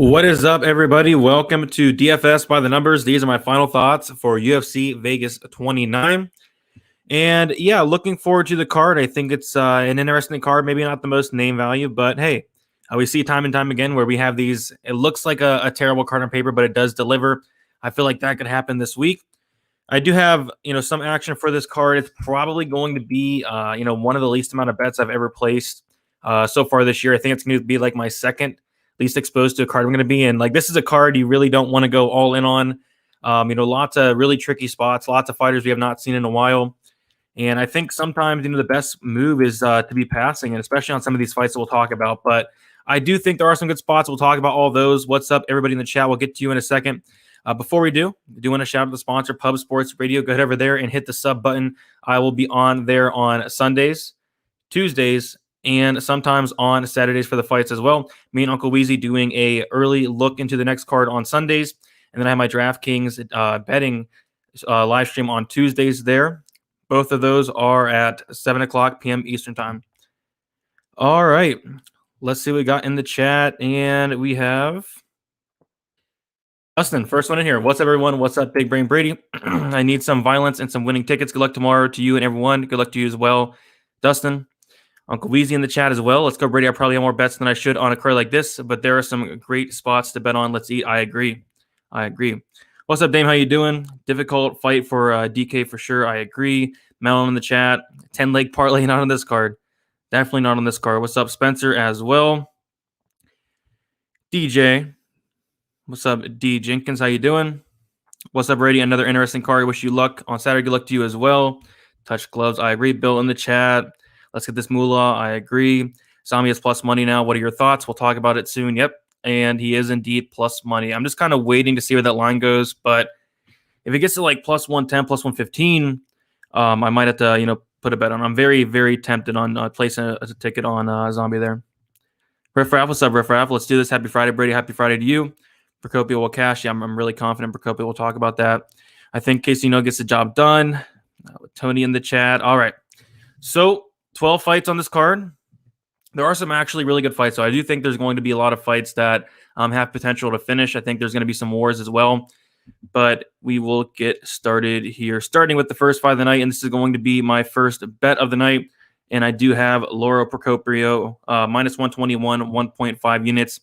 What is up, everybody? Welcome to DFS by the Numbers. These are my final thoughts for UFC Vegas 29. And yeah, looking forward to the card. I think it's an interesting card, maybe not the most name value, but hey, we see time and time again where we have these. It looks like a terrible card on paper, but it does deliver. I feel like that could happen this week. I do have, some action for this card. It's probably going to be, one of the least amount of bets I've ever placed so far this year. I think it's going to be like my second least exposed to a card I'm going to be in. Like, this is a card you really don't want to go all in on. Lots of really tricky spots, lots of fighters we have not seen in a while. And I think sometimes, the best move is to be passing, and especially on some of these fights that we'll talk about. But I do think there are some good spots. We'll talk about all those. What's up, everybody in the chat? We'll get to you in a second. Before we do want to shout out the sponsor, Pub Sports Radio. Go ahead over there and hit the sub button. I will be on there on Sundays, Tuesdays, and sometimes on Saturdays for the fights as well. Me and Uncle Weezy doing a early look into the next card on Sundays. And then I have my Draftkings betting live stream on Tuesdays there. Both of those are at 7 o'clock p.m. Eastern time. All right. Let's see what we got in the chat. And we have Dustin, first one in here. What's up, everyone? What's up, Big Brain Brady? I need some violence and some winning tickets. Good luck tomorrow to you and everyone. Good luck to you as well, Dustin. Uncle Weezy in the chat as well. Let's go, Brady. I probably have more bets than I should on a card like this, but there are some great spots to bet on. Let's eat. I agree. What's up, Dame? How you doing? Difficult fight for DK for sure. I agree. Melon in the chat. 10-leg parlay, not on this card. Definitely not on this card. What's up, Spencer, as well? DJ. What's up, D. Jenkins? How you doing? What's up, Brady? Another interesting card. Wish you luck on Saturday. Good luck to you as well. Touch gloves. I agree. Bill in the chat. Let's get this moolah. I agree. Zombie is plus money now. What are your thoughts? We'll talk about it soon. Yep. And he is indeed plus money. I'm just kind of waiting to see where that line goes. But if it gets to like plus 110, plus 115, I might have to, put a bet on. I'm very, very tempted on placing a ticket on Zombie there. Riff Raff, what's up, Riff Raff? Let's do this. Happy Friday, Brady. Happy Friday to you. Procopio will cash. Yeah, I'm really confident Procopio will talk about that. I think Casey gets the job done. With Tony in the chat. All right. So 12 fights on this card. There are some actually really good fights. So I do think there's going to be a lot of fights that have potential to finish. I think there's going to be some wars as well. But we will get started here, starting with the first fight of the night. And this is going to be my first bet of the night. And I do have Laura Procopio, minus 121, 1.5 units.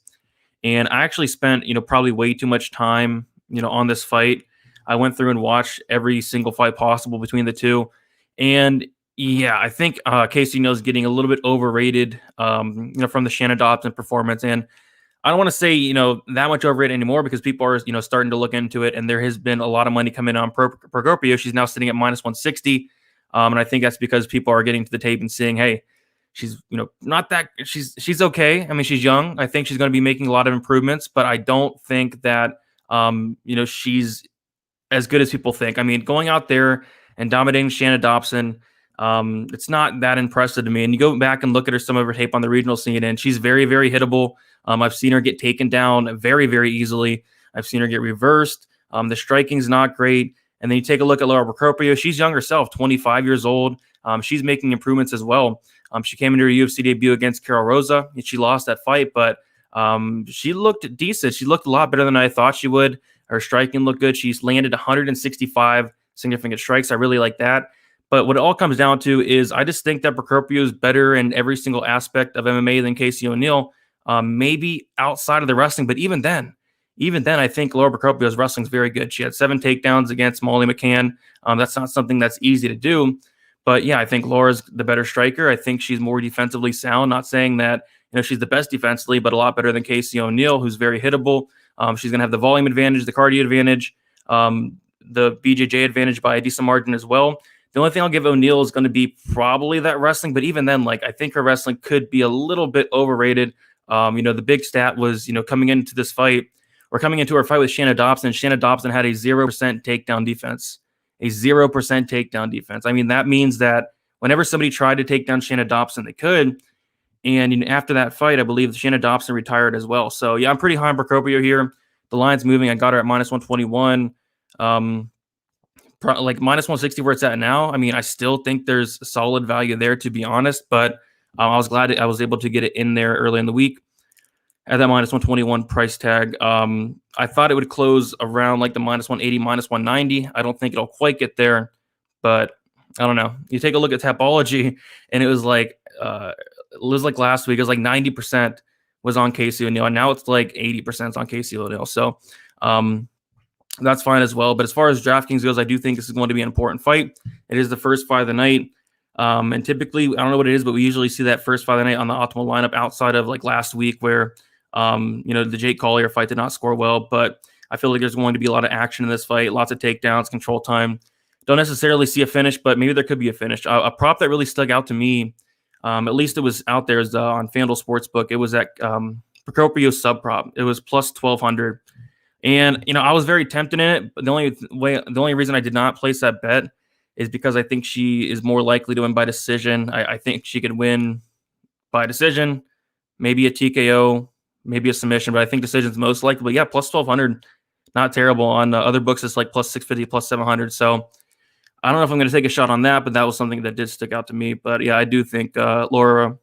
And I actually spent, probably way too much time, on this fight. I went through and watched every single fight possible between the two. And yeah, I think Casey is getting a little bit overrated, from the Shannon Dobson performance. And I don't want to say, that much overrated anymore because people are, starting to look into it. And there has been a lot of money coming on Procopio. She's now sitting at minus 160. And I think that's because people are getting to the tape and seeing, hey, she's, not that she's okay. I mean, she's young. I think she's going to be making a lot of improvements, but I don't think that, she's as good as people think. I mean, going out there and dominating Shannon Dobson, it's not that impressive to me. And you go back and look at some of her tape on the regional scene, and she's very, very hittable. I've seen her get taken down very, very easily. I've seen her get reversed. The striking's not great. And then you take a look at Laura Procopio. She's young herself, 25 years old. She's making improvements as well. She came into her UFC debut against Carol Rosa, and she lost that fight, but she looked decent. She looked a lot better than I thought she would. Her striking looked good. She's landed 165 significant strikes. I really like that. But what it all comes down to is I just think that Procopio is better in every single aspect of MMA than Casey O'Neill, maybe outside of the wrestling. But even then, I think Laura Procopio's wrestling is very good. She had 7 takedowns against Molly McCann. That's not something that's easy to do. But yeah, I think Laura's the better striker. I think she's more defensively sound. Not saying that she's the best defensively, but a lot better than Casey O'Neill, who's very hittable. She's going to have the volume advantage, the cardio advantage, the BJJ advantage by a decent margin as well. The only thing I'll give O'Neill is going to be probably that wrestling, but even then, I think her wrestling could be a little bit overrated. The big stat was, coming into this fight or coming into her fight with Shannon Dobson. Shannon Dobson had a 0% takedown defense. A 0% takedown defense. I mean, that means that whenever somebody tried to take down Shannon Dobson, they could. And after that fight, I believe Shannon Dobson retired as well. So yeah, I'm pretty high on Procopio here. The line's moving. I got her at minus 121. Minus 160 where it's at now. I mean, I still think there's solid value there, to be honest, but I was glad I was able to get it in there early in the week. at that minus 121 price tag. I thought it would close around like the minus 180, minus 190. I don't think it'll quite get there, but I don't know. You take a look at Tapology, and it was like last week. It was like 90% was on Casey O'Neill, and now it's like 80% on Casey O'Neill. So that's fine as well. But as far as DraftKings goes, I do think this is going to be an important fight. It is the first fight of the night. And typically, I don't know what it is, but we usually see that first fight of the night on the optimal lineup outside of like last week where, the Jake Collier fight did not score well. But I feel like there's going to be a lot of action in this fight, lots of takedowns, control time. Don't necessarily see a finish, but maybe there could be a finish. A prop that really stuck out to me, at least it was out there, is on FanDuel Sportsbook. It was at Procopio sub prop. It was plus 1,200. And, I was very tempted in it, but the only reason I did not place that bet is because I think she is more likely to win by decision. I think she could win by decision, maybe a TKO, maybe a submission, but I think decision's most likely. But yeah, plus 1,200, not terrible. On other books, it's like plus 650, plus 700. So I don't know if I'm going to take a shot on that, but that was something that did stick out to me. But yeah, I do think Laura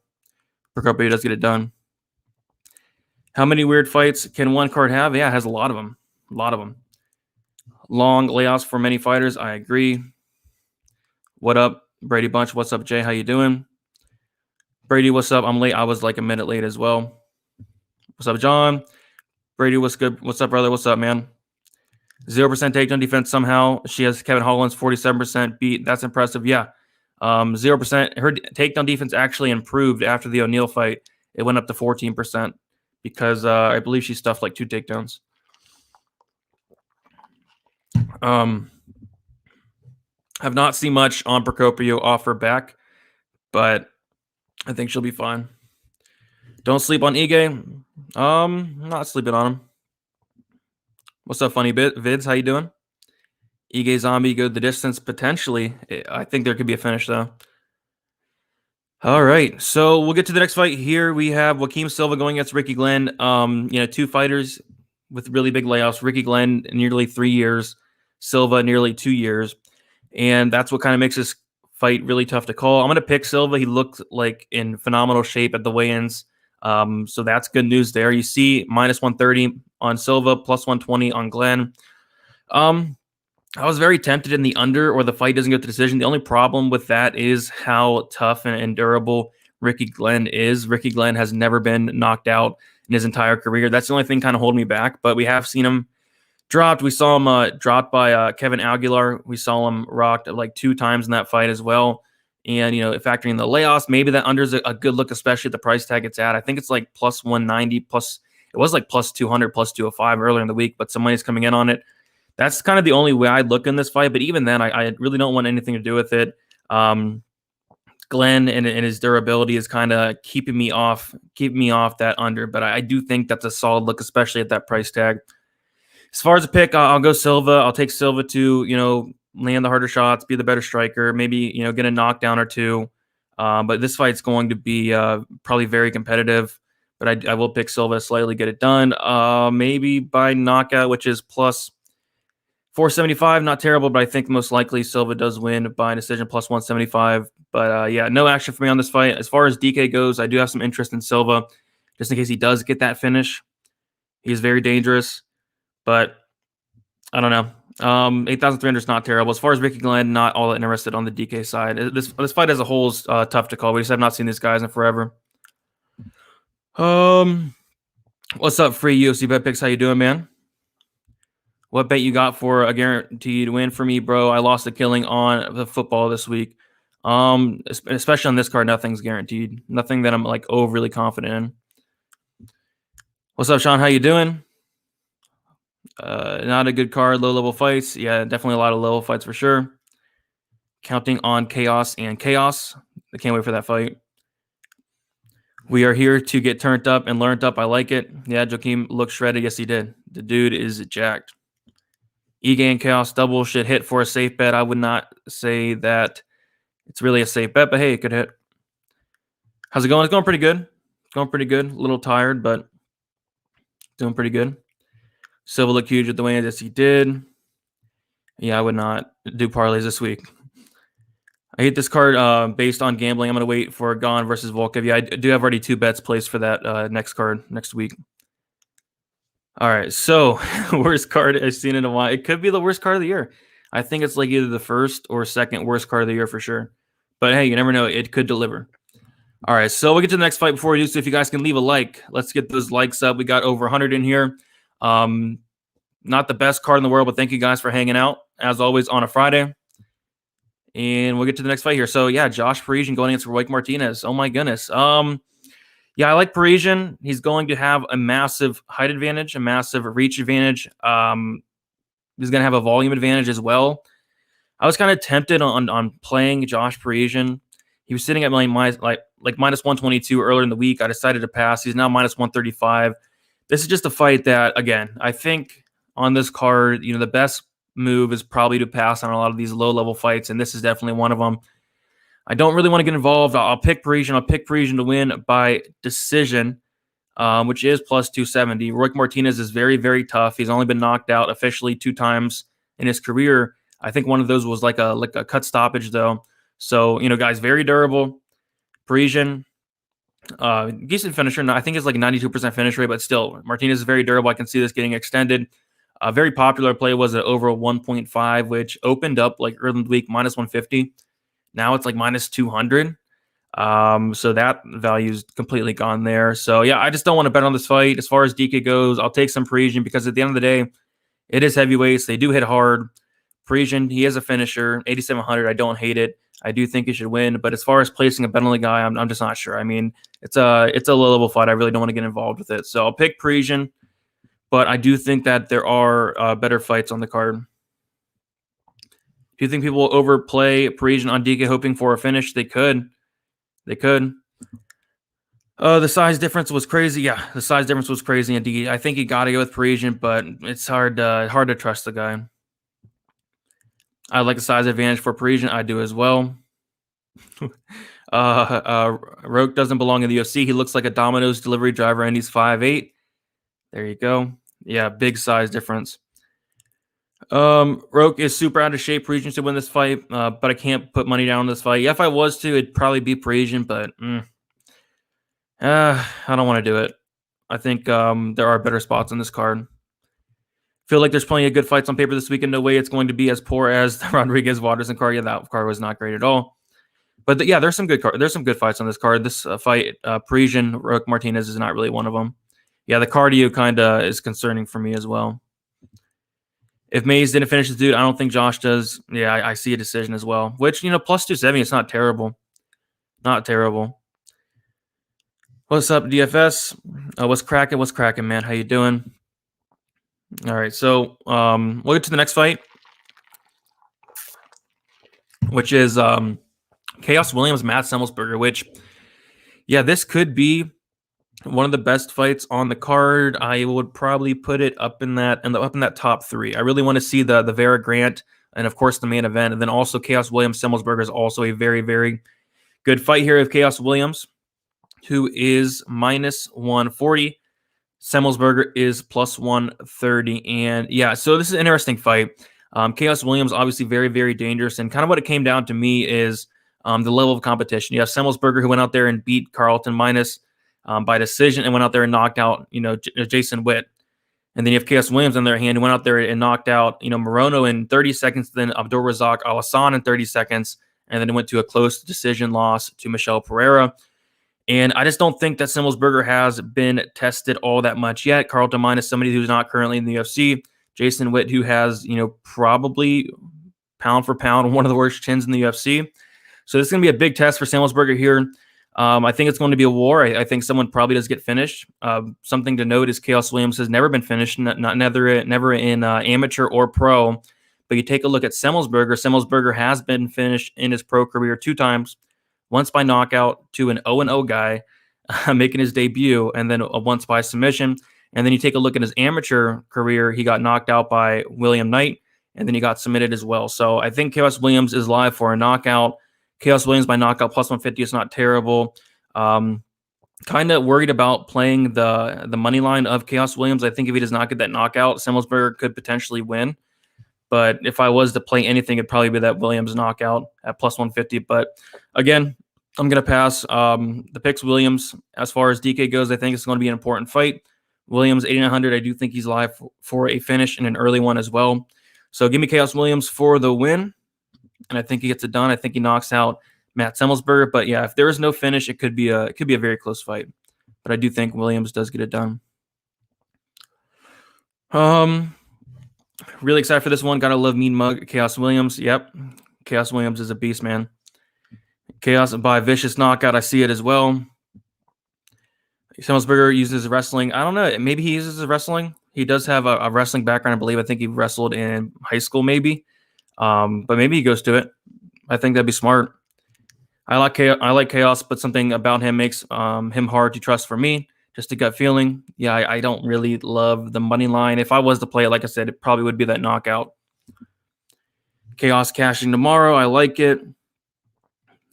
Procopio does get it done. How many weird fights can one card have? Yeah, it has a lot of them. A lot of them. Long layoffs for many fighters. I agree. What up, Brady Bunch? What's up, Jay? How you doing? Brady, what's up? I'm late. I was like a minute late as well. What's up, John? Brady, what's good? What's up, brother? What's up, man? 0% takedown defense somehow. She has Kevin Holland's 47% beat. That's impressive. Yeah. 0%. Her takedown defense actually improved after the O'Neal fight. It went up to 14% because I believe she stuffed like 2 takedowns. Have not seen much on Procopio off her back, but I think she'll be fine. Don't sleep on Ige. Not sleeping on him. What's up, funny vids? How you doing? Ige Zombie go the distance potentially. I think there could be a finish though. All right, so we'll get to the next fight. Here we have Joaquim Silva going against Ricky Glenn. 2 fighters with really big layoffs. Ricky Glenn nearly 3 years, Silva nearly 2 years, and that's what kind of makes this fight really tough to call. I'm going to pick Silva. He looked like in phenomenal shape at the weigh-ins, so that's good news there. You see minus 130 on Silva, plus 120 on Glenn. I was very tempted in the under or the fight doesn't go to decision. The only problem with that is how tough and durable Ricky Glenn is. Ricky Glenn has never been knocked out in his entire career. That's the only thing kind of holding me back, but we have seen him dropped. We saw him dropped by Kevin Aguilar. We saw him rocked like 2 times in that fight as well. And, factoring the layoffs, maybe that under is a good look, especially at the price tag it's at. I think it's like plus 190 plus. It was like plus 200, plus 205 earlier in the week, but some money's coming in on it. That's kind of the only way I'd look in this fight. But even then, I really don't want anything to do with it. Glenn and his durability is kind of keeping me off that under. But I do think that's a solid look, especially at that price tag. As far as a pick, I'll go Silva. I'll take Silva to, land the harder shots, be the better striker, maybe, get a knockdown or 2. But this fight's going to be probably very competitive. But I will pick Silva slightly, get it done. Maybe by knockout, which is plus 475, not terrible, but I think most likely Silva does win by decision, plus 175. But no action for me on this fight. As far as DK goes, I do have some interest in Silva, just in case he does get that finish. He's very dangerous, but I don't know. 8,300 is not terrible. As far as Ricky Glenn, not all that interested on the DK side. This fight as a whole is tough to call. We just have not seen these guys in forever. What's up, free UFC bet picks? How you doing, man? What bet you got for a guaranteed win for me, bro? I lost a killing on the football this week. Especially on this card, nothing's guaranteed. Nothing that I'm like overly confident in. What's up, Sean? How you doing? Not a good card. Low level fights. Yeah, definitely a lot of low fights for sure. Counting on chaos and chaos. I can't wait for that fight. We are here to get turned up and learned up. I like it. Yeah, Joaquim looked shredded. Yes, he did. The dude is jacked. Ige and Chaos double should hit for a safe bet. I would not say that it's really a safe bet, but hey, it could hit. How's it going? It's going pretty good. It's going pretty good. A little tired, but doing pretty good. Silva looked huge at the way that he did. Yeah, I would not do parlays this week. I hate this card based on gambling. I'm going to wait for Gon versus Volkov. Yeah, I do have already 2 bets placed for that next card next week. All right, so worst card I've seen in a while. It could be the worst card of the year. I think it's like either the first or second worst card of the year for sure. But hey, you never know. It could deliver. All right, so we'll get to the next fight before we do. So if you guys can leave a like, let's get those likes up. We got over 100 in here. Not the best card in the world, but thank you guys for hanging out as always on a Friday. And we'll get to the next fight here. So yeah, Josh Parisian going against Roy Martinez. Oh my goodness. Yeah, I like Parisian. He's going to have a massive height advantage, a massive reach advantage. He's going to have a volume advantage as well. I was kind of tempted on playing Josh Parisian. He was sitting at minus 122 earlier in the week. I decided to pass. He's now minus 135. This is just a fight that, again, I think on this card, the best move is probably to pass on a lot of these low-level fights, and this is definitely one of them. I don't really want to get involved. I'll pick Parisian. I'll pick Parisian to win by decision, which is plus 270. Roy Martinez is very, very tough. He's only been knocked out officially 2 times in his career. I think one of those was like a cut stoppage, though. So, guys, very durable. Parisian, decent finisher. I think it's like a 92% finish rate, but still, Martinez is very durable. I can see this getting extended. A very popular play was at over 1.5, which opened up like early in the week, minus 150. Now it's like minus 200. So that value is completely gone there. So yeah, I just don't want to bet on this fight. As far as DK goes, I'll take some Parisian because at the end of the day, it is heavyweights. They do hit hard. Parisian, he is a finisher. 8,700. I don't hate it. I do think he should win. But as far as placing a bet on the guy, I'm just not sure. I mean, it's a low level fight. I really don't want to get involved with it. So I'll pick Parisian. But I do think that there are better fights on the card. Do you think people will overplay Parisian on DK hoping for a finish? They could. They could. The size difference was crazy. Yeah, the size difference was crazy. And I think you got to go with Parisian, but it's hard to trust the guy. I like the size advantage for Parisian. I do as well. Roke doesn't belong in the UFC. He looks like a Domino's delivery driver, and he's 5'8". There you go. Yeah, big size difference. Roke is super out of shape. Parisian should win this fight, but I can't put money down on this fight. Yeah, if I was to, it'd probably be Parisian, but I don't want to do it. I think there are better spots on this card. Feel like there's plenty of good fights on paper this weekend. No way it's going to be as poor as the Rodriguez Watterson card. Yeah, that card was not great at all. But yeah, there's some good fights on this card. This fight, Parisian Roque Martinez is not really one of them. Yeah, the cardio kind of is concerning for me as well. If Mays didn't finish this dude, I don't think Josh does. Yeah, I see a decision as well. Which, plus 270, it's not terrible. Not terrible. What's up, DFS? What's cracking, man? How you doing? All right, so we'll get to the next fight, which is Chaos Williams, Matt Semelsberger, which, yeah, this could be one of the best fights on the card. I would probably put it up in that top 3. I really want to see the Vera Grant and, of course, the main event. And then also Chaos Williams, Semelsberger is also a very, very good fight here of Chaos Williams, who is minus 140. Semelsberger is plus 130. And yeah, so this is an interesting fight. Chaos Williams, obviously very, very dangerous. And kind of what it came down to me is the level of competition. You have Semelsberger, who went out there and beat Carlton Minus by decision and went out there and knocked out, Jason Witt. And then you have Chaos Williams on their hand, who went out there and knocked out, Morono in 30 seconds, then Abdulrazak Al-Hassan in 30 seconds. And then it went to a close decision loss to Michel Pereira. And I just don't think that Semelsberger has been tested all that much yet. Carlton Minus, somebody who's not currently in the UFC. Jason Witt, who has, probably pound for pound one of the worst chins in the UFC. So this is going to be a big test for Semelsberger here. I think it's going to be a war. I think someone probably does get finished. Something to note is Chaos Williams has never been finished, never in amateur or pro. But you take a look at Semelsberger. Semelsberger has been finished in his pro career 2 times. Once by knockout to an 0-0 guy making his debut, and then once by submission. And then you take a look at his amateur career, he got knocked out by William Knight, and then he got submitted as well. So I think Chaos Williams is live for a knockout. Chaos Williams by knockout plus 150 is not terrible. Kind of worried about playing the money line of Chaos Williams. I think if he does not get that knockout, Semelsberger could potentially win. But if I was to play anything, it'd probably be that Williams knockout at plus 150. But again, I'm going to pass. The picks Williams. As far as DK goes, I think it's going to be an important fight Williams, 8,900. I do think he's live for a finish and an early one as well. So give me Chaos Williams for the win, and I think he gets it done. I think he knocks out Matt Semelsberger. But yeah, if there is no finish, it could be a very close fight. But I do think Williams does get it done. Really excited for this one. Gotta love Mean Mug, Chaos Williams. Yep, Chaos Williams is a beast, man. Chaos by vicious knockout. I see it as well. Semelsberger uses wrestling. I don't know. Maybe he uses wrestling. He does have a wrestling background, I believe. I think he wrestled in high school, maybe. But maybe he goes to it. I think that'd be smart. I like Chaos, but something about him makes him hard to trust for me. Just a gut feeling. Yeah, I don't really love the money line. If I was to play it, like I said, it probably would be that knockout. Chaos cashing tomorrow. I like it.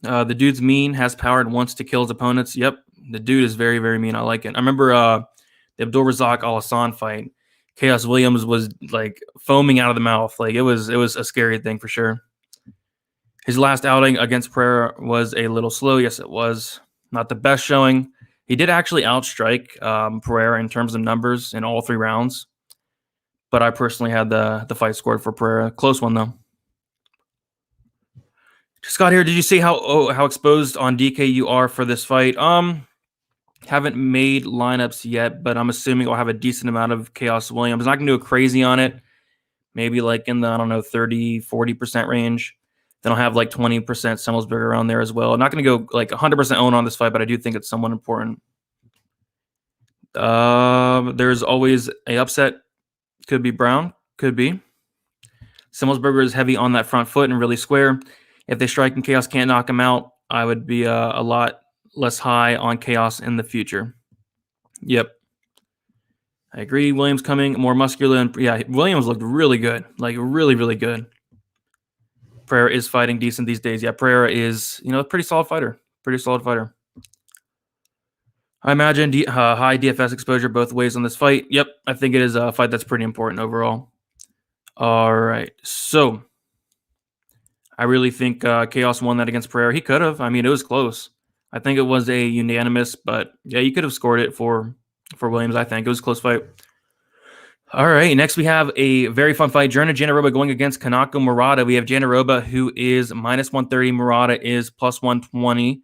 The dude's mean, has power, and wants to kill his opponents. Yep, the dude is very, very mean. I like it. I remember the Abdul-Razak Al-Hassan fight. Chaos Williams was like foaming out of the mouth. Like it was a scary thing for sure. His last outing against Pereira was a little slow. Yes, it was. Not the best showing. He did actually outstrike Pereira in terms of numbers in all 3 rounds. But I personally had the fight scored for Pereira. Close one, though. Scott here, did you see how exposed on DK you are for this fight? Haven't made lineups yet, but I'm assuming I'll have a decent amount of Chaos Williams. I'm not going to go crazy on it. Maybe like in the, I don't know, 30-40% range. Then I'll have like 20% Semelsberger around there as well. I'm not going to go like 100% own on this fight, but I do think it's somewhat important. There's always a upset. Could be Brown. Could be. Semelsberger is heavy on that front foot and really square. If they strike and Chaos can't knock him out, I would be a lot less high on Chaos in the future. Yep. I agree. Williams coming more muscular. And yeah, Williams looked really good. Like really, really good. Pereira is fighting decent these days. Yeah, Pereira is, a pretty solid fighter. Pretty solid fighter. I imagine high DFS exposure both ways on this fight. Yep, I think it is a fight that's pretty important overall. All right, so I really think Chaos won that against Pereira. He could have. I mean, it was close. I think it was a unanimous, but yeah, you could have scored it for Williams, I think. It was a close fight. All right, next we have a very fun fight. Jandiroba going against Kanako Murata. We have Jandiroba, who is -130. Murata is +120.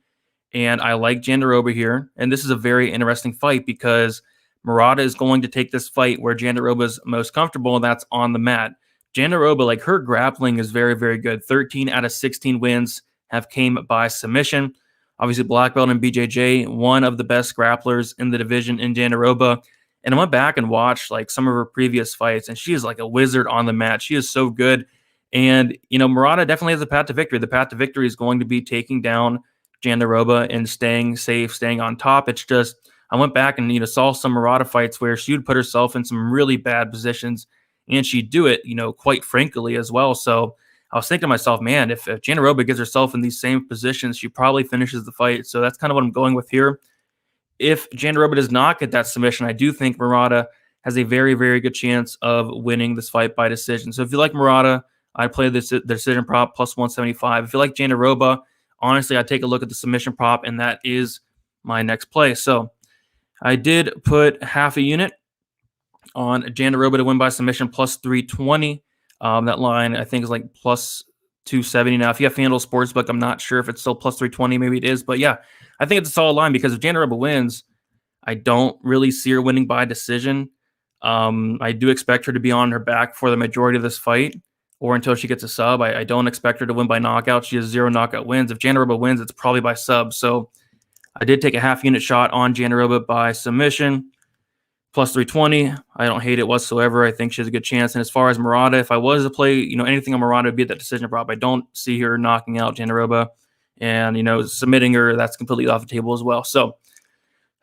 And I like Jandiroba here. And this is a very interesting fight because Murata is going to take this fight where Jandiroba is most comfortable, and that's on the mat. Jandiroba, like her grappling is very, very good. 13 out of 16 wins have came by submission. Obviously, black belt and BJJ, one of the best grapplers in the division in Jandiroba. And I went back and watched like some of her previous fights, and she is like a wizard on the mat. She is so good. And, Murata definitely has the path to victory. The path to victory is going to be taking down Jandiroba and staying safe, staying on top. It's just, I went back and, saw some Murata fights where she would put herself in some really bad positions, and she'd do it, quite frankly as well. So I was thinking to myself, man, if Jandiroba gets herself in these same positions, she probably finishes the fight. So that's kind of what I'm going with here. If Jandiroba does not get that submission, I do think Murata has a very, very good chance of winning this fight by decision. So if you like Murata, I'd play the decision prop +175. If you like Jandiroba, honestly, I'd take a look at the submission prop, and that is my next play. So I did put half a unit on Jandiroba to win by submission +320. That line, I think, is like +270. Now, if you have FanDuel Sportsbook, I'm not sure if it's still +320. Maybe it is. But yeah, I think it's a solid line because if Jandiroba wins, I don't really see her winning by decision. I do expect her to be on her back for the majority of this fight or until she gets a sub. I don't expect her to win by knockout. She has 0 knockout wins. If Jandiroba wins, it's probably by sub. So I did take a half unit shot on Jandiroba by submission. +320. I don't hate it whatsoever. I think she has a good chance. And as far as Murata, if I was to play, anything on Murata, would be that decision prop. I don't see her knocking out Jandiroba and, submitting her. That's completely off the table as well. So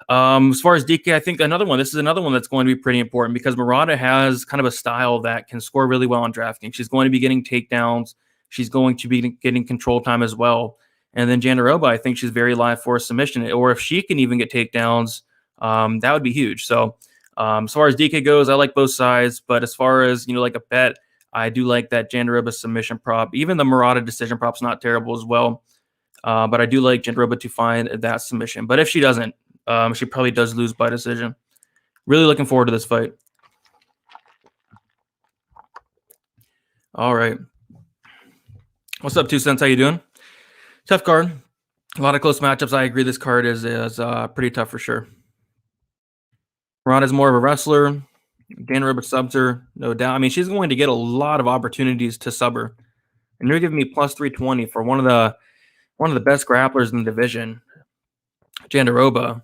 as far as DK, I think this is another one that's going to be pretty important because Murata has kind of a style that can score really well on DraftKings. She's going to be getting takedowns. She's going to be getting control time as well. And then Jandiroba, I think she's very live for a submission. Or if she can even get takedowns, that would be huge. So as far as DK goes, I like both sides. But as far as, like a bet, I do like that Jandiroba submission prop. Even the Murata decision prop's not terrible as well. But I do like Jandiroba to find that submission. But if she doesn't, she probably does lose by decision. Really looking forward to this fight. All right. What's up, 2 Cents? How you doing? Tough card. A lot of close matchups. I agree this card is pretty tough for sure. Murata's more of a wrestler. Jandiroba subs her, no doubt. I mean, she's going to get a lot of opportunities to sub her. And you're giving me plus 320 for one of the best grapplers in the division, Jandiroba.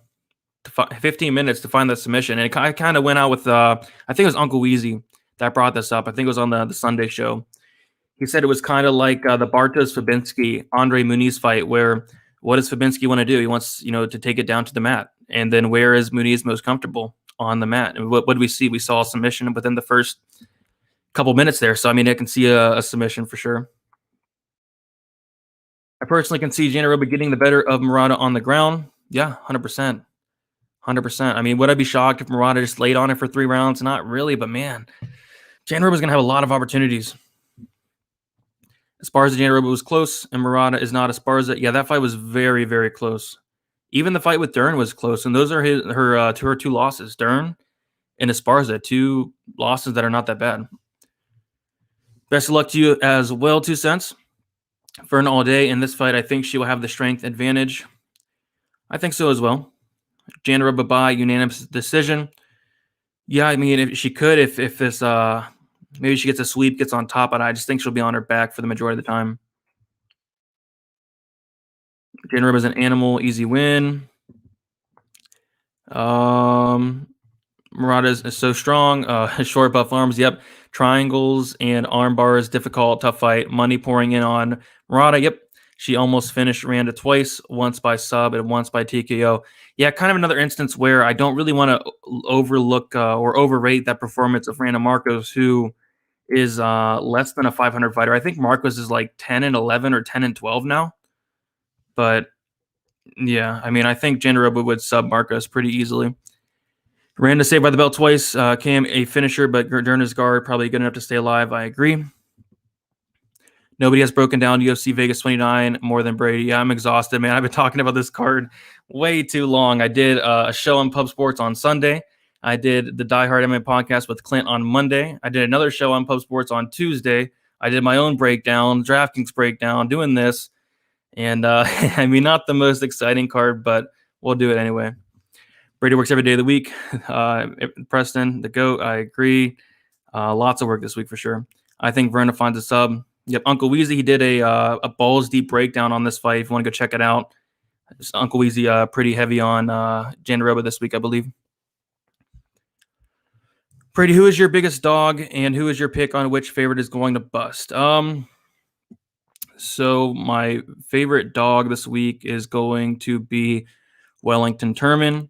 15 minutes to find that submission. And I kind of went out with, I think it was Uncle Weezy that brought this up. I think it was on the Sunday show. He said it was kind of like the Bartos Fabinski Andre Muniz fight, where what does Fabinski want to do? He wants, to take it down to the mat. And then where is Muniz most comfortable? On the mat. And what did we see? We saw a submission within the first couple minutes there. So, I mean, I can see a submission for sure. I personally can see Jandiroba getting the better of Murata on the ground. Yeah, 100%. 100%. I mean, would I be shocked if Murata just laid on it for 3 rounds? Not really, but man, Jandiroba's going to have a lot of opportunities. Esparza Jandiroba was close, and Murata is not Esparza. Yeah, that fight was very, very close. Even the fight with Dern was close, and those are her 2 losses. Dern and Esparza, 2 losses that are not that bad. Best of luck to you as well, 2 Cents. For an all day in this fight, I think she will have the strength advantage. I think so as well. Jandiroba by unanimous decision. Yeah, I mean, if she could, if this maybe she gets a sweep, gets on top, but I just think she'll be on her back for the majority of the time. Jandiroba is an animal, easy win. Murata is so strong. Short buff arms, yep. Triangles and arm bars, difficult, tough fight. Money pouring in on Murata, yep. She almost finished Randa twice, once by sub and once by TKO. Yeah, kind of another instance where I don't really want to overlook or overrate that performance of Randa Marcos, who is less than a 500 fighter. I think Marcos is like 10-11 or 10-12 now. But yeah, I mean, I think Jandiroba would sub Marcos pretty easily. Randa saved by the belt twice. Cam a finisher, but Gurderna's guard probably good enough to stay alive. I agree. Nobody has broken down UFC Vegas 29 more than Brady. Yeah, I'm exhausted, man. I've been talking about this card way too long. I did a show on Pub Sports on Sunday. I did the Die Hard MMA podcast with Clint on Monday. I did another show on Pub Sports on Tuesday. I did my own breakdown, Draftkings breakdown, doing this. And I mean, not the most exciting card, but we'll do it anyway. Brady works every day of the week. Preston, the GOAT, I agree. Lots of work this week for sure. I think Verna finds a sub. Yep, Uncle Weezy, he did a balls deep breakdown on this fight. If you want to go check it out. Just Uncle Weezy pretty heavy on Jandiroba this week, I believe. Brady, who is your biggest dog, and who is your pick on which favorite is going to bust? So my favorite dog this week is going to be Wellington Turman.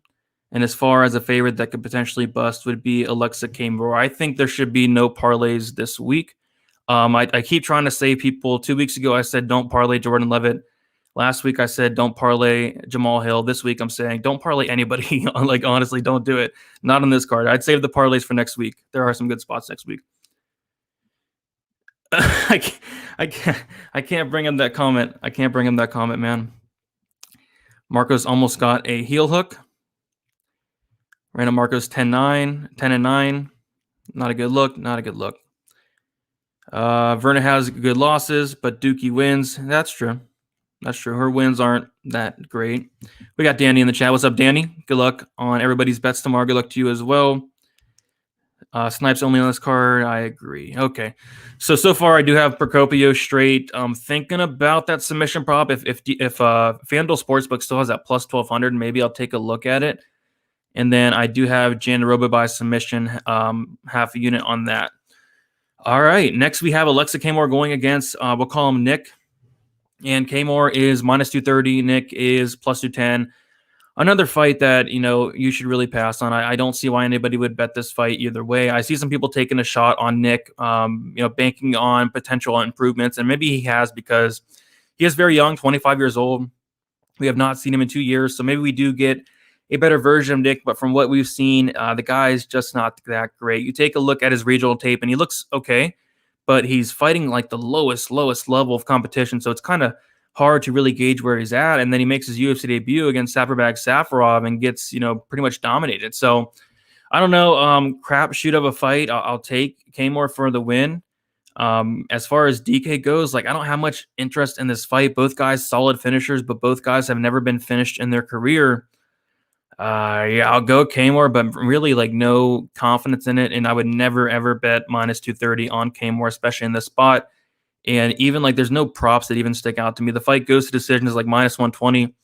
And as far as a favorite that could potentially bust would be Alexa Kamour. I think there should be no parlays this week. I keep trying to say people. 2 weeks ago, I said don't parlay Jordan Levitt. Last week, I said don't parlay Jamal Hill. This week, I'm saying don't parlay anybody. Like, honestly, don't do it. Not on this card. I'd save the parlays for next week. There are some good spots next week. I can't bring him that comment. I can't bring him that comment, man. Marcos almost got a heel hook. Random Marcos 10-9. Not a good look. Not a good look. Verna has good losses, but Dookie wins. That's true. That's true. Her wins aren't that great. We got Danny in the chat. What's up, Danny? Good luck on everybody's bets tomorrow. Good luck to you as well. Snipes only on this card. I agree. Okay. So far I do have Procopio straight. I'm thinking about that submission prop. If FanDuel Sportsbook still has that plus 1200, maybe I'll take a look at it. And then I do have Jandiroba by submission, half a unit on that. All right. Next we have Alexa Kamour going against, we'll call him Nick. And Kamour is minus 230. Nick is plus 210. Another fight that, you should really pass on. I don't see why anybody would bet this fight either way. I see some people taking a shot on Nick, banking on potential improvements. And maybe he has, because he is very young, 25 years old. We have not seen him in 2 years. So maybe we do get a better version of Nick. But from what we've seen, the guy is just not that great. You take a look at his regional tape and he looks okay, but he's fighting like the lowest level of competition. So it's kind of hard to really gauge where he's at. And then he makes his UFC debut against Saparbag Safarov and gets, pretty much dominated. So I don't know. Crapshoot of a fight. I'll take Kamour for the win. As far as DK goes, like I don't have much interest in this fight. Both guys solid finishers, but both guys have never been finished in their career. Yeah, I'll go Kamour, but really like no confidence in it, and I would never ever bet minus 230 on Kamour, especially in this spot. And even like there's no props that even stick out to me. The fight goes to decisions like minus 120.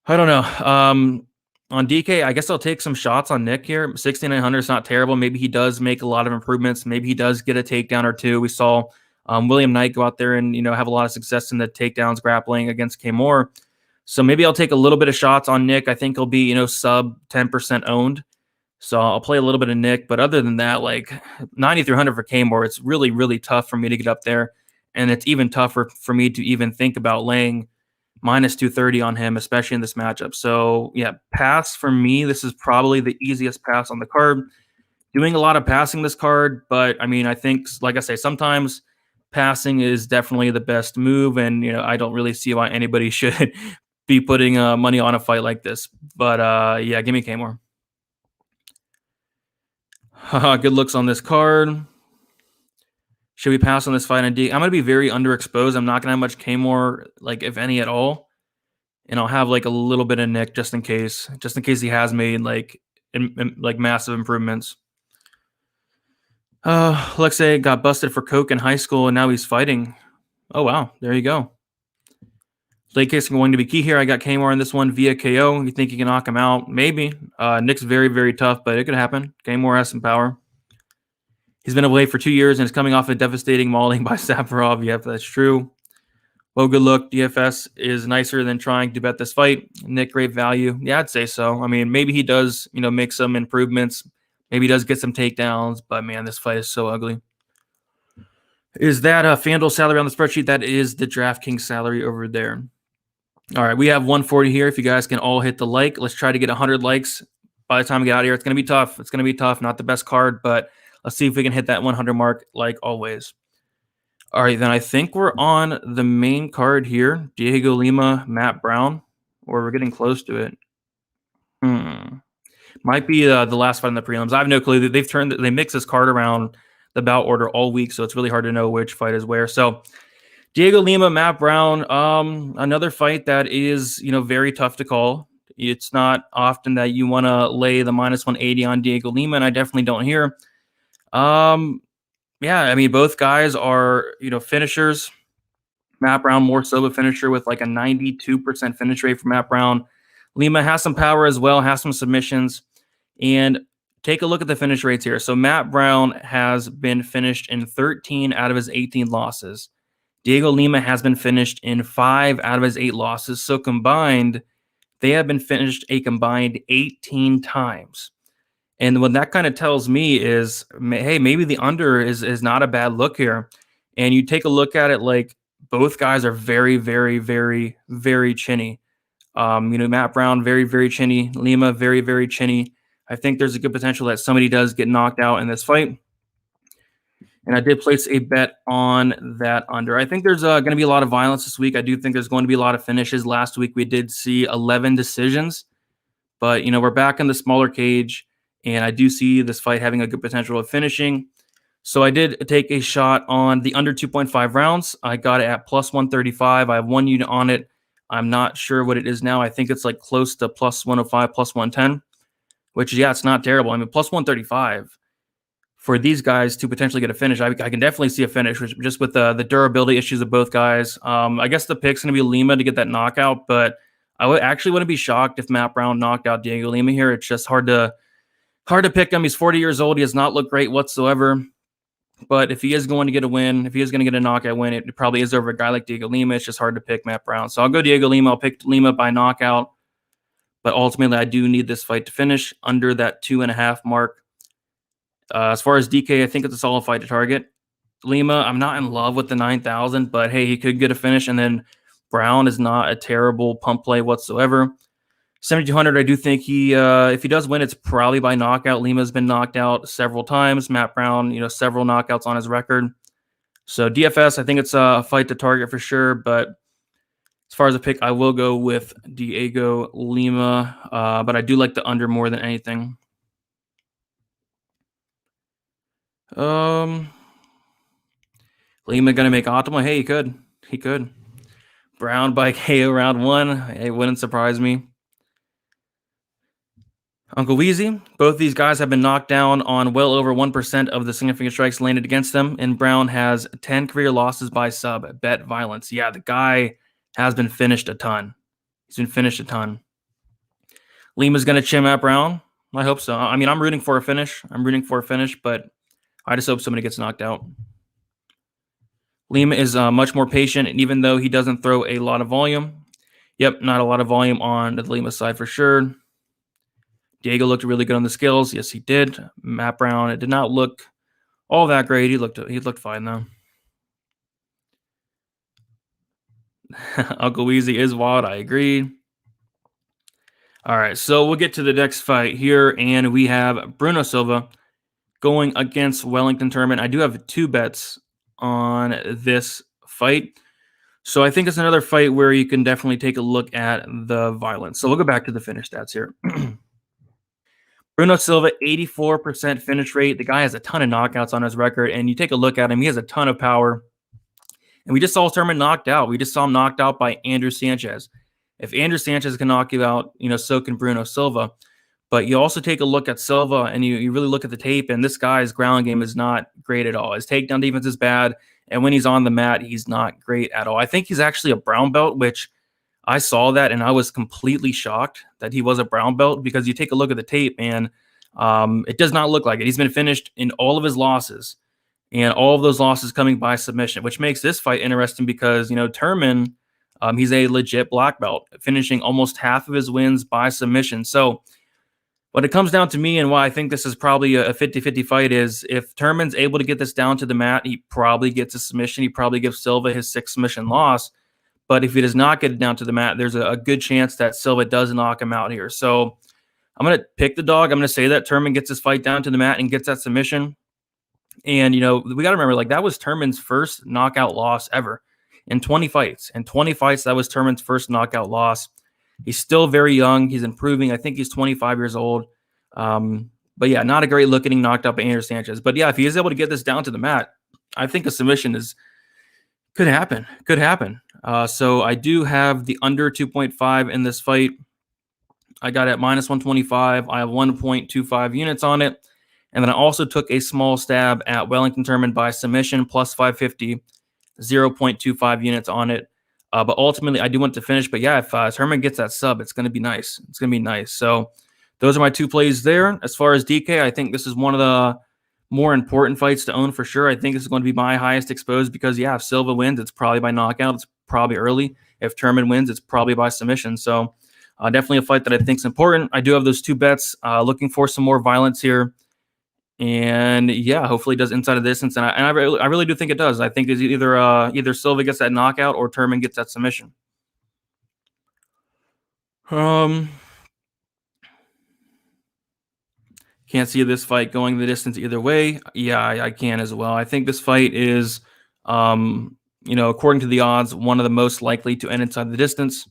I don't know. On DK, I guess I'll take some shots on Nick here. 6,900 is not terrible. Maybe he does make a lot of improvements. Maybe he does get a takedown or two. We saw William Knight go out there and have a lot of success in the takedowns grappling against Kamour. So maybe I'll take a little bit of shots on Nick. I think he'll be sub 10% owned. So I'll play a little bit of Nick. But other than that, like 9,300 for Kamour, it's really, really tough for me to get up there. And it's even tougher for me to even think about laying minus 230 on him, especially in this matchup. So yeah, pass for me. This is probably the easiest pass on the card. Doing a lot of passing this card, but I mean, I think, like I say, sometimes passing is definitely the best move, and I don't really see why anybody should be putting money on a fight like this. But yeah, give me Kamour. Good looks on this card. Should we pass on this fight on D? I'm going to be very underexposed. I'm not going to have much Kamour, like if any at all. And I'll have like a little bit of Nick just in case he has made like massive improvements. Alexei got busted for coke in high school, and now he's fighting. Oh, wow. There you go. Late case going to be key here. I got Kamour in this one via KO. You think you can knock him out? Maybe. Nick's very, very tough, but it could happen. Kamour has some power. He's been away for 2 years and is coming off a devastating mauling by Safarov. Yep, that's true. Well, good look. DFS is nicer than trying to bet this fight. Nick, great value. Yeah, I'd say so. I mean, maybe he does, make some improvements. Maybe he does get some takedowns, but man, this fight is so ugly. Is that a FanDuel salary on the spreadsheet? That is the Draftkings salary over there. All right, we have 140 here. If you guys can all hit the like, let's try to get 100 likes by the time we get out of here. It's going to be tough. It's going to be tough. Not the best card, but let's see if we can hit that 100 mark like always. All right, then I think we're on the main card here. Diego Lima, Matt Brown, or we're getting close to it. Might be the last fight in the prelims. I have no clue. They mix this card around the bout order all week, so it's really hard to know which fight is where. So Diego Lima, Matt Brown, another fight that is very tough to call. It's not often that you want to lay the minus 180 on Diego Lima, and I definitely don't here. Yeah, I mean, both guys are, finishers. Matt Brown more so a finisher with like a 92% finish rate for Matt Brown. Lima has some power as well, has some submissions. And take a look at the finish rates here. So Matt Brown has been finished in 13 out of his 18 losses. Diego Lima has been finished in 5 out of his 8 losses. So combined, they have been finished a combined 18 times. And what that kind of tells me is, hey, maybe the under is not a bad look here. And you take a look at it, like both guys are very, very, very, very chinny. Matt Brown, very, very chinny. Lima, very, very chinny. I think there's a good potential that somebody does get knocked out in this fight. And I did place a bet on that under. I think there's going to be a lot of violence this week. I do think there's going to be a lot of finishes. Last week we did see 11 decisions. But, we're back in the smaller cage. And I do see this fight having a good potential of finishing. So I did take a shot on the under 2.5 rounds. I got it at plus 135. I have 1 unit on it. I'm not sure what it is now. I think it's like close to plus 105, plus 110, which, yeah, it's not terrible. I mean, plus 135 for these guys to potentially get a finish. I can definitely see a finish just with the durability issues of both guys. I guess the pick's going to be Lima to get that knockout, but I would actually wouldn't be shocked if Matt Brown knocked out Diego Lima here. It's just hard to pick him. He's 40 years old. He does not look great whatsoever. But if he is going to get a win, if he is going to get a knockout win, it probably is over a guy like Diego Lima. It's just hard to pick Matt Brown. So I'll go Diego Lima. I'll pick Lima by knockout. But ultimately, I do need this fight to finish under that 2.5 mark. As far as DK, I think it's a solid fight to target. Lima, I'm not in love with the 9,000, but hey, he could get a finish. And then Brown is not a terrible pump play whatsoever. 7,200, I do think if he does win, it's probably by knockout. Lima's been knocked out several times. Matt Brown, several knockouts on his record. So DFS, I think it's a fight to target for sure. But as far as a pick, I will go with Diego Lima. But I do like the under more than anything. Lima gonna make optimal. Hey, he could. He could. Brown by KO round 1. It wouldn't surprise me. Uncle Weezy. Both these guys have been knocked down on well over 1% of the significant strikes landed against them, and Brown has 10 career losses by sub. Bet violence. Yeah, the guy has been finished a ton. He's been finished a ton. Lima's going to chin at Brown. I hope so. I mean, I'm rooting for a finish. But I just hope somebody gets knocked out. Lima is much more patient, and even though he doesn't throw a lot of volume, not a lot of volume on the Lima side for sure. Diego looked really good on the skills. Yes, he did. Matt Brown, it did not look all that great. He looked fine though. Uncle Weezy is wild. I agree. All right, so we'll get to the next fight here, and we have Bruno Silva going against Wellington Turman. I do have 2 bets on this fight. So I think it's another fight where you can definitely take a look at the violence. So we'll go back to the finish stats here. Bruno Silva, 84% finish rate. The guy has a ton of knockouts on his record, and you take a look at him, he has a ton of power. And we just saw Turman knocked out. We just saw him knocked out by Andrew Sanchez. If Andrew Sanchez can knock you out, so can Bruno Silva. But you also take a look at Silva, and you really look at the tape, and this guy's ground game is not great at all. His takedown defense is bad, and when he's on the mat, he's not great at all. I think he's actually a brown belt, which I saw that, and I was completely shocked that he was a brown belt, because you take a look at the tape, and it does not look like it. He's been finished in all of his losses, and all of those losses coming by submission, which makes this fight interesting because, Turman, he's a legit black belt, finishing almost half of his wins by submission. So what it comes down to me, and why I think this is probably a 50-50 fight, is if Turman's able to get this down to the mat, he probably gets a submission. He probably gives Silva his 6th submission loss. But if he does not get it down to the mat, there's a good chance that Silva does knock him out here. So I'm going to pick the dog. I'm going to say that Turman gets his fight down to the mat and gets that submission. And, we got to remember, that was Turman's first knockout loss ever in 20 fights. In 20 fights, that was Turman's first knockout loss. He's still very young. He's improving. I think he's 25 years old. But yeah, not a great look getting knocked out by Andrew Sanchez. But yeah, if he is able to get this down to the mat, I think a submission could happen. So I do have the under 2.5 in this fight. I got it at minus 125. I have 1.25 units on it. And then I also took a small stab at Wellington Turman by submission plus 550, 0.25 units on it. But ultimately, I do want to finish. But yeah, if Turman gets that sub, it's going to be nice. So those are my 2 plays there. As far as DK, I think this is one of the more important fights to own for sure. I think this is going to be my highest exposed because, if Silva wins, it's probably by knockout. It's probably early. If Turman wins, it's probably by submission. So definitely a fight that I think is important. I do have those 2 bets. Looking for some more violence here. And hopefully it does inside of distance. And I really do think it does. I think it's either Silva gets that knockout or Turman gets that submission. Can't see this fight going the distance either way. I can as well. I think this fight is, according to the odds, one of the most likely to end inside the distance.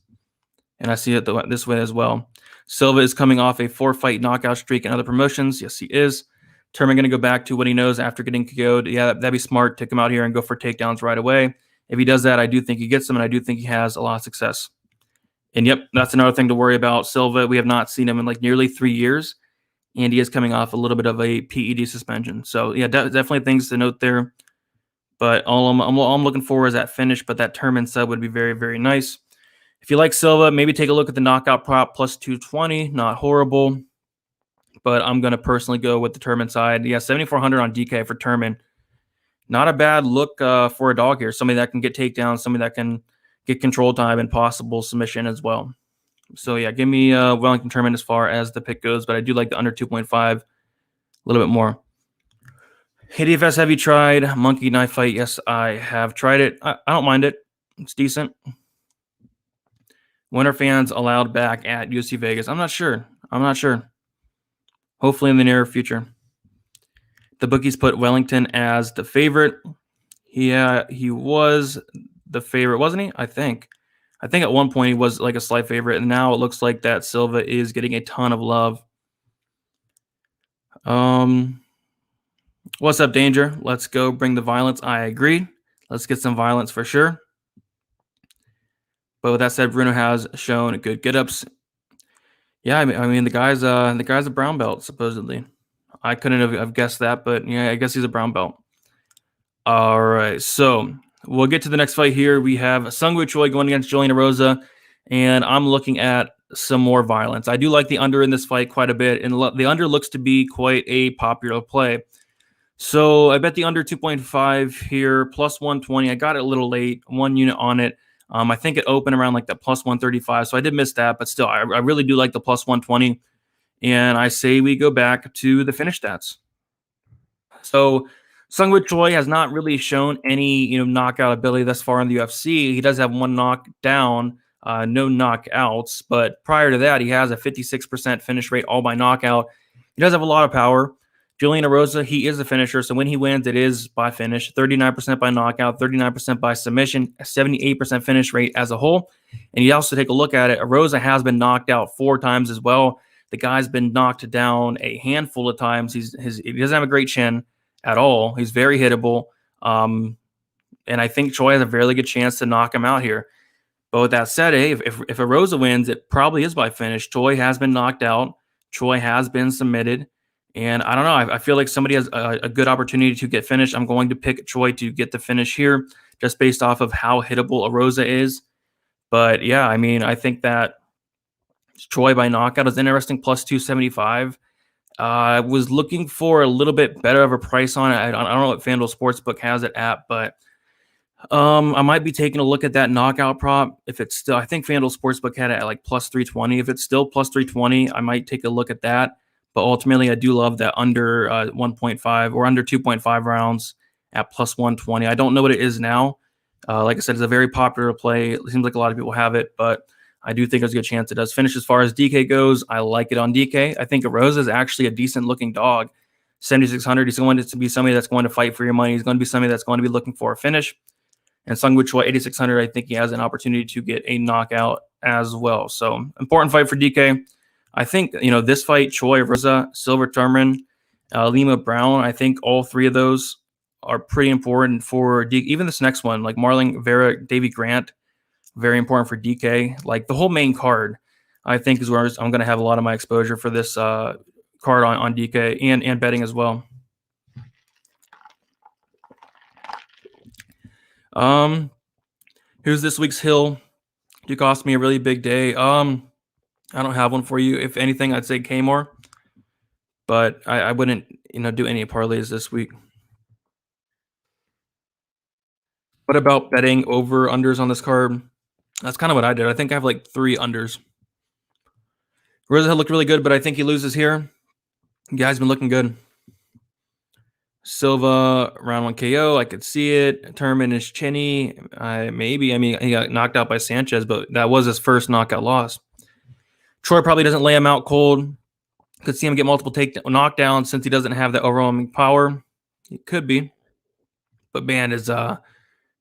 And I see it this way as well. Silva is coming off a 4-fight knockout streak in other promotions. Yes, he is. Turman going to go back to what he knows after getting KO'd. That'd be smart to come out here and go for takedowns right away. If he does that, I do think he gets them, and I do think he has a lot of success. And that's another thing to worry about. Silva, we have not seen him in nearly 3 years, and he is coming off a little bit of a PED suspension. So definitely things to note there. But all I'm looking for is that finish, but that Turman sub would be very, very nice. If you like Silva, maybe take a look at the knockout prop plus 220. Not horrible. But I'm going to personally go with the Turman side. 7,400 on DK for Turman. Not a bad look for a dog here. Somebody that can get takedowns, somebody that can get control time and possible submission as well. So, give me Wellington Turman as far as the pick goes. But I do like the under 2.5 a little bit more. Hey, DFS, have you tried Monkey Knife Fight? Yes, I have tried it. I don't mind it. It's decent. When are fans allowed back at UFC Vegas? I'm not sure. Hopefully in the near future. The bookies put Wellington as the favorite. He was the favorite, wasn't he? I think at one point he was a slight favorite, and now it looks like that Silva is getting a ton of love. What's up, Danger? Let's go bring the violence. I agree. Let's get some violence for sure. But with that said, Bruno has shown good get-ups. Yeah, I mean the guy's a brown belt supposedly. I couldn't have guessed that, but yeah, I guess he's a brown belt. All right, so we'll get to the next fight here. We have Seungwoo Choi going against Rosa, and I'm looking at some more violence. I do like the under in this fight quite a bit, and the under looks to be quite a popular play. So I bet the under 2.5 here, plus 120. I got it a little late, 1 unit on it. I think it opened around like that plus 135, so I did miss that, but still, I really do like the plus 120. And I say we go back to the finish stats. So Seungwoo Choi has not really shown any knockout ability thus far in the UFC. He does have one knockdown, no knockouts, but prior to that, he has a 56% finish rate, all by knockout. He does have a lot of power. Rosa, he is a finisher, so when he wins, it is by finish. 39% by knockout, 39% by submission, a 78% finish rate as a whole. And you also take a look at it. Rosa has been knocked out 4 times as well. The guy's been knocked down a handful of times. He doesn't have a great chin at all. He's very hittable. And I think Choi has a fairly good chance to knock him out here. But with that said, hey, if a Rosa wins, it probably is by finish. Choi has been knocked out. Choi has been submitted. And I don't know. I feel like somebody has a good opportunity to get finished. I'm going to pick Choi to get the finish here just based off of how hittable a Rosa is. But yeah, I mean, I think that Choi by knockout is interesting, plus 275. I was looking for a little bit better of a price on it. I don't know what FanDuel Sportsbook has it at, but I might be taking a look at that knockout prop. If it's still, I think FanDuel Sportsbook had it at like plus 320. If it's still plus 320, I might take a look at that. But ultimately, I do love that under 1.5 or under 2.5 rounds at plus 120. I don't know what it is now. Like I said, it's a very popular play. It seems like a lot of people have it, but I do think there's a good chance it does finish. As far as DK goes, I like it on DK. I think Rosa is actually a decent looking dog. 7,600. He's going to be somebody that's going to fight for your money. He's going to be somebody that's going to be looking for a finish. And Seungwoo Choi, 8,600. I think he has an opportunity to get a knockout as well. So important fight for DK. I think this fight, Choi, Rosa, Silva, Turman, Lima, Brown. I think all 3 of those are pretty important for DK. Even this next one, like Marlon, Vera, Davy Grant. Very important for DK. Like the whole main card, I think is where I'm going to have a lot of my exposure for this card on DK and betting as well. Who's this week's hill? You cost me a really big day. I don't have one for you. If anything, I'd say Kamour, but I wouldn't do any parlays this week. What about betting over unders on this card? That's kind of what I did. I think I have like 3 unders. Rosa looked really good, but I think he loses here. The guy's been looking good. Silva, round 1 KO. I could see it. Turman is chinny. Maybe. I mean, he got knocked out by Sanchez, but that was his first knockout loss. Choi probably doesn't lay him out cold. Could see him get multiple knockdowns since he doesn't have the overwhelming power. It could be. But man is a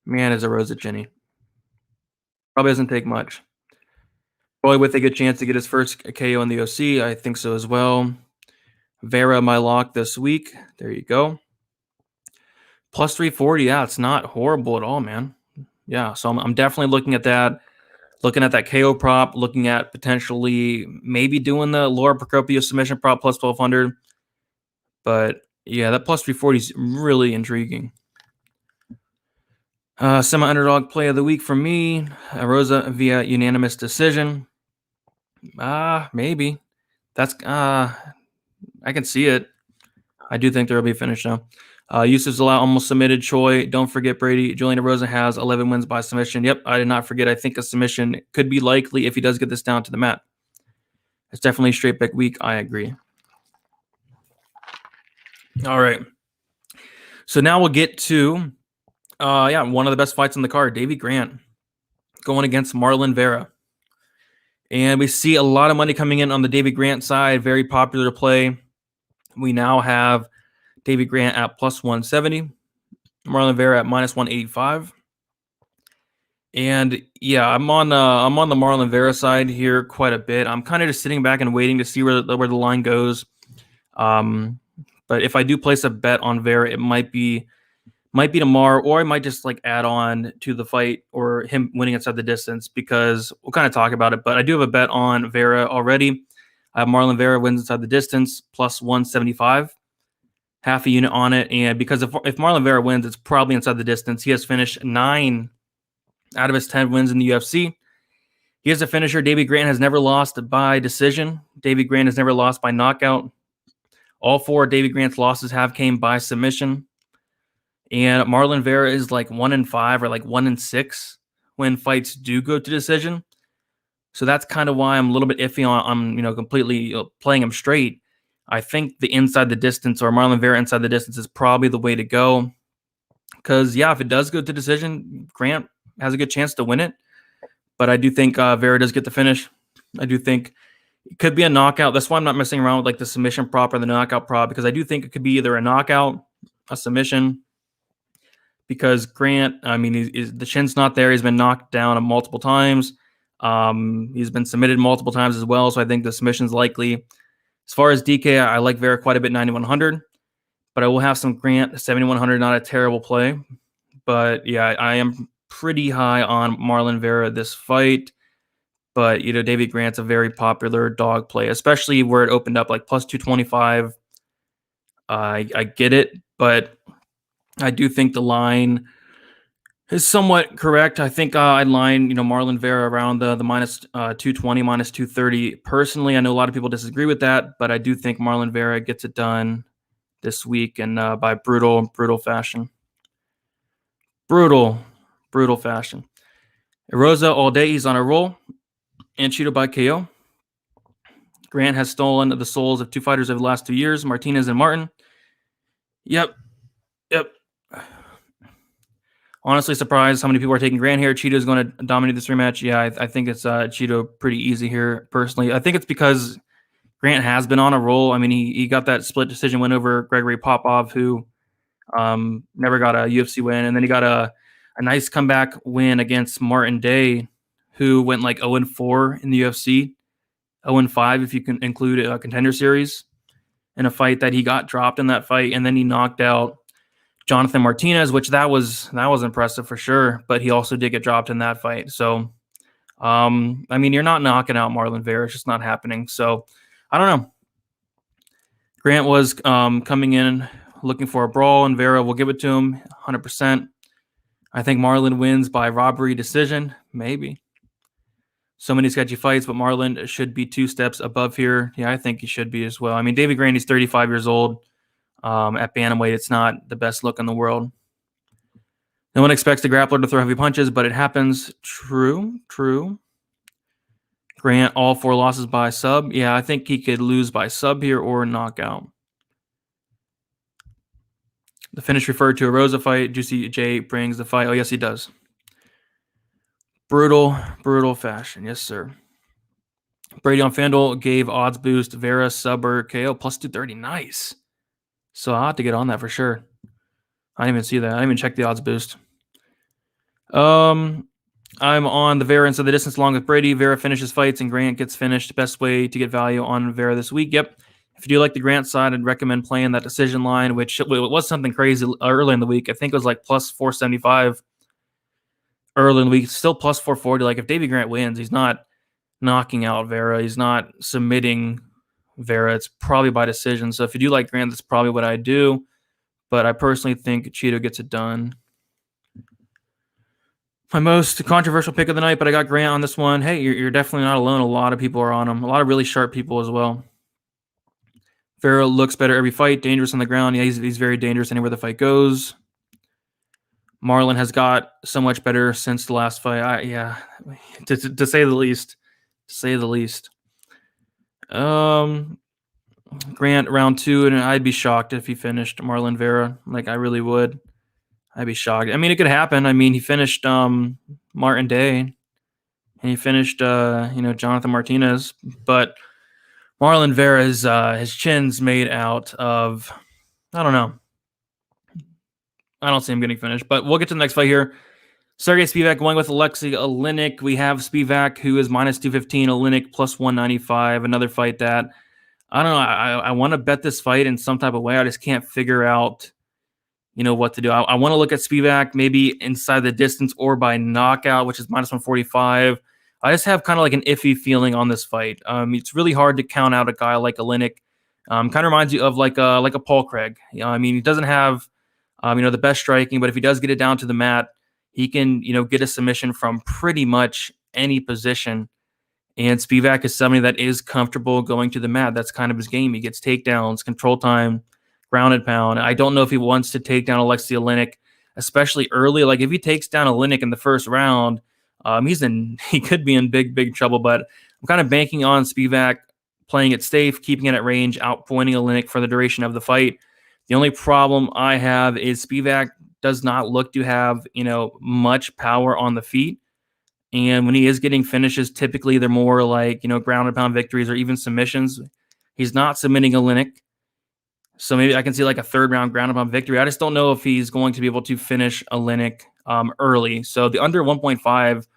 Rosa chinny. Probably doesn't take much. Choi with a good chance to get his first KO in the UFC. I think so as well. Vera, my lock this week. There you go. Plus 340. Yeah, it's not horrible at all, man. Yeah, so I'm definitely looking at that. Looking at that KO prop. Looking at potentially maybe doing the Laura Procopio submission prop plus 1,200. But yeah, that plus 340 is really intriguing. Semi-underdog play of the week for me. Rosa via unanimous decision. Maybe. That's I can see it. I do think there will be a finish now. Yusuf Zalal almost submitted Choi. Don't forget Brady. Rosa has 11 wins by submission. Yep, I did not forget. I think a submission could be likely if he does get this down to the mat. It's definitely a straight back week. I agree. All right. So now we'll get to one of the best fights on the card. Davy Grant going against Marlon Vera. And we see a lot of money coming in on the Davy Grant side. Very popular play. We now have Davy Grant at plus 170. Marlon Vera at minus 185. And yeah, I'm on the Marlon Vera side here quite a bit. I'm kind of just sitting back and waiting to see where the line goes. But But if I do place a bet on Vera, it might be tomorrow, or I might just like add on to the fight or him winning inside the distance, because we'll kind of talk about it. But I do have a bet on Vera already. I have Marlon Vera wins inside the distance plus 175, half a unit on it. And because if Marlon Vera wins, it's probably inside the distance. He has finished 9 out of his 10 wins in the UFC. He is a finisher. Davey Grant has never lost by decision. Davey Grant has never lost by knockout. All 4 of Davey Grant's losses have came by submission. And Marlon Vera is like 1-5 or like 1-6 when fights do go to decision. So that's kind of why I'm a little bit iffy on completely playing him straight. I think the inside the distance, or Marlon Vera inside the distance, is probably the way to go. Because, yeah, if it does go to decision, Grant has a good chance to win it. But I do think Vera does get the finish. I do think it could be a knockout. That's why I'm not messing around with like the submission prop or the knockout prop, because I do think it could be either a knockout, a submission. Because Grant, I mean, the chin's not there. He's been knocked down multiple times. He's been submitted multiple times as well. So I think the submission's likely. As far as DK, I like Vera quite a bit, 9,100. But I will have some Grant, 7,100, not a terrible play. But yeah, I am pretty high on Marlon Vera this fight. But, Davey Grant's a very popular dog play, especially where it opened up like plus 225. I get it, but I do think the line is somewhat correct. I think I'd line, Marlon Vera around the minus 220, minus 230. Personally, I know a lot of people disagree with that, but I do think Marlon Vera gets it done this week, and by brutal fashion. Brutal fashion. Rosa all day, he's on a roll. And Cheeto by KO. Grant has stolen the souls of 2 fighters over the last 2 years, Martinez and Martin. Yep. Honestly surprised how many people are taking Grant here. Cheeto's going to dominate this rematch. Yeah, I think it's Cheeto pretty easy here, personally. I think it's because Grant has been on a roll. I mean, he got that split decision win over Gregory Popov, who never got a UFC win. And then he got a nice comeback win against Martin Day, who went like 0-4 in the UFC. 0-5 if you can include a contender series, in a fight that he got dropped in that fight. And then he knocked out Jonathan Martinez, which that was impressive for sure, but he also did get dropped in that fight. So, I mean, you're not knocking out Marlon Vera. It's just not happening. So, I don't know. Grant was coming in looking for a brawl, and Vera will give it to him 100%. I think Marlon wins by robbery decision, maybe. So many sketchy fights, but Marlon should be 2 steps above here. Yeah, I think he should be as well. I mean, Davey Grant, he's 35 years old. At bantamweight, it's not the best look in the world. No one expects the grappler to throw heavy punches, but it happens. True. Grant, all 4 losses by sub. Yeah, I think he could lose by sub here or knockout. The finish referred to a Rosa fight. Juicy J brings the fight. Oh, yes, he does. Brutal fashion. Yes, sir. Brady on FanDuel gave odds boost Vera sub or KO plus 230. Nice. So I'll have to get on that for sure. I didn't even see that. I didn't even check the odds boost. I'm on the Vera inside the distance along with Brady. Vera finishes fights and Grant gets finished. Best way to get value on Vera this week. Yep. If you do like the Grant side, I'd recommend playing that decision line, which was something crazy early in the week. I think it was like plus 475 early in the week. Still plus 440. Like if Davey Grant wins, he's not knocking out Vera. He's not submitting Vera. It's probably by decision. So if you do like Grant, that's probably what I do. But I personally think Cheeto gets it done. My most controversial pick of the night, but I got Grant on this one. Hey, you're definitely not alone. A lot of people are on him. A lot of really sharp people as well. Vera looks better every fight. Dangerous on the ground. Yeah, he's very dangerous anywhere the fight goes. Marlon has got so much better since the last fight. To say the least. Grant round 2, and I'd be shocked if he finished Marlon Vera. Like, I really would. I'd be shocked. I mean, it could happen. I mean, he finished Martin Day, and he finished Jonathan Martinez. But Marlon Vera is his chin's made out of, I don't know. I don't see him getting finished. But we'll get to the next fight here. Sergey Spivak going with Alexei Olynyk. We have Spivak, who is minus 215, Olynyk plus 195. Another fight that I don't know. I want to bet this fight in some type of way. I just can't figure out, what to do. I want to look at Spivak maybe inside the distance or by knockout, which is -145. I just have kind of like an iffy feeling on this fight. It's really hard to count out a guy like Olynyk. Kind of reminds you of like a Paul Craig. I mean, he doesn't have the best striking, but if he does get it down to the mat, he can get a submission from pretty much any position. And Spivak is somebody that is comfortable going to the mat. That's kind of his game. He gets takedowns, control time, ground and pound. I don't know if he wants to take down Alexei Olynyk, especially early. Like if he takes down Olynyk in the first round, he could be in big trouble. But I'm kind of banking on Spivak playing it safe, keeping it at range, outpointing Olynyk for the duration of the fight. The only problem I have is Spivak does not look to have much power on the feet. And when he is getting finishes, typically they're more like, ground and pound victories or even submissions. He's not submitting Olynyk. So maybe I can see like a third round ground and pound victory. I just don't know if he's going to be able to finish Olynyk early. So the under 1.5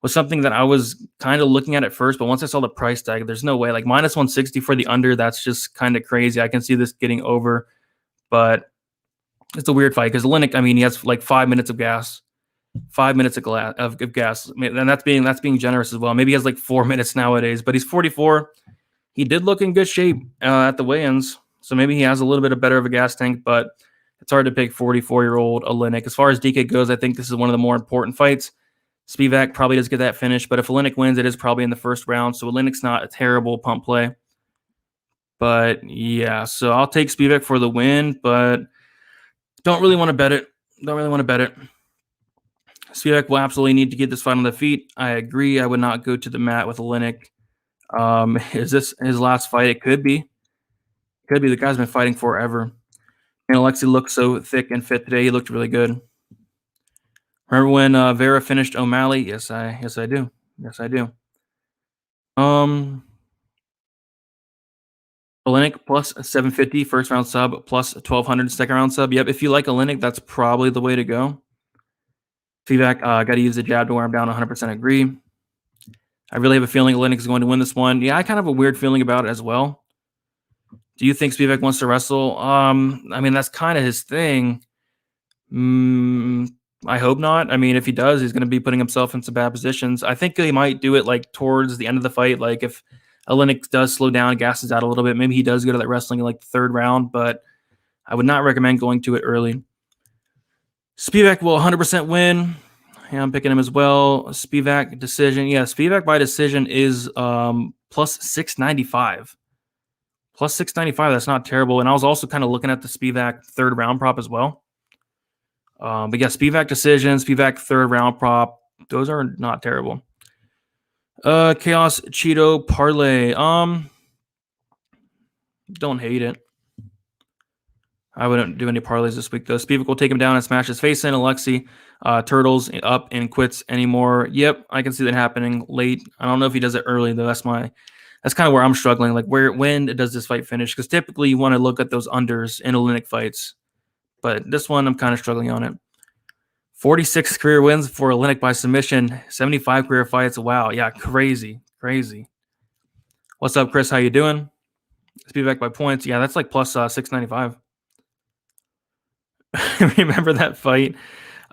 was something that I was kind of looking at first. But once I saw the price tag, there's no way. Like -160 for the under, that's just kind of crazy. I can see this getting over. But it's a weird fight because Olynyk, I mean, he has like 5 minutes of gas. 5 minutes of gas, and that's being generous as well. Maybe he has like 4 minutes nowadays, but he's 44. He did look in good shape at the weigh-ins, so maybe he has a little bit of better of a gas tank. But it's hard to pick 44-year-old Olynyk. As far as DK goes, I think this is one of the more important fights. Spivak probably does get that finish, but if Olynyk wins, it is probably in the first round. So Olynyk's not a terrible pump play. But yeah, so I'll take Spivak for the win, but don't really want to bet it. Spivak will absolutely need to get this fight on the feet. I agree. I would not go to the mat with Olynyk. Is this his last fight? It could be. The guy's been fighting forever. And Alexei looked so thick and fit today. He looked really good. Remember when Vera finished O'Malley? Yes, I do. Olynyk plus 750 first round sub, plus 1200 second round sub. Yep, if you like Olynyk, that's probably the way to go. Spivak, got to use the jab to wear him down. 100% agree. I really have a feeling Olynyk is going to win this one. Yeah, I kind of have a weird feeling about it as well. Do you think Spivak wants to wrestle? I mean, that's kind of his thing. I hope not. I mean, if he does, he's going to be putting himself in some bad positions. I think he might do it like towards the end of the fight. Like if Olynyk does slow down, gasses out a little bit, maybe he does go to that wrestling in like the third round, but I would not recommend going to it early. Spivak will 100% win. Yeah, I'm picking him as well. Spivak decision. Yeah, Spivak by decision is plus 695. Plus 695. That's not terrible. And I was also kind of looking at the Spivak third round prop as well. But yeah, Spivak decision, Spivak third round prop. Those are not terrible. Chaos Cheeto parlay. Don't hate it. I wouldn't do any parlays this week, though. Spivak will take him down and smash his face in. Alexei turtles up and quits anymore. Yep, I can see that happening late. I don't know if he does it early, though. That's kind of where I'm struggling. Like, when does this fight finish? Because typically you want to look at those unders in Olynyk fights. But this one, I'm kind of struggling on it. 46 career wins for Olynyk by submission. 75 career fights. Wow. Yeah, crazy. What's up, Chris? How you doing? Spivak by points. Yeah, that's like plus 695. Remember that fight?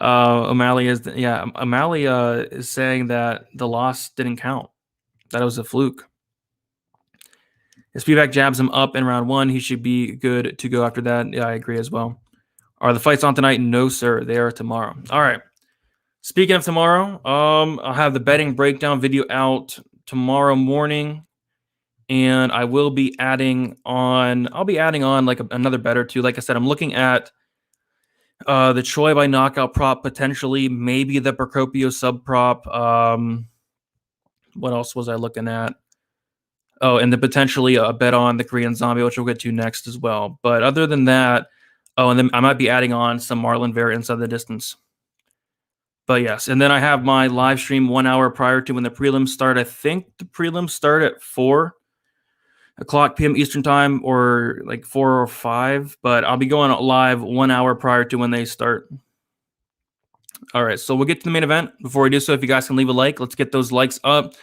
O'Malley is saying that the loss didn't count. That it was a fluke. If Spivak jabs him up in round 1, he should be good to go after that. Yeah, I agree as well. Are the fights on tonight? No, sir. They are tomorrow. All right. Speaking of tomorrow, I'll have the betting breakdown video out tomorrow morning. And I will be adding on. I'll be adding on like another bet or two. Like I said, I'm looking at the Choi by knockout prop, potentially, maybe the Procopio sub prop. What else was I looking at? Oh, and then potentially a bet on the Korean Zombie, which we'll get to next as well. But other than that, and then I might be adding on some Marlon Vera inside the distance. But yes, and then I have my live stream 1 hour prior to when the prelims start. I think the prelims start at 4 o'clock p.m. Eastern time, or like 4 or 5, but I'll be going live 1 hour prior to when they start. All right, so we'll get to the main event. Before we do so, if you guys can leave a like, let's get those likes up.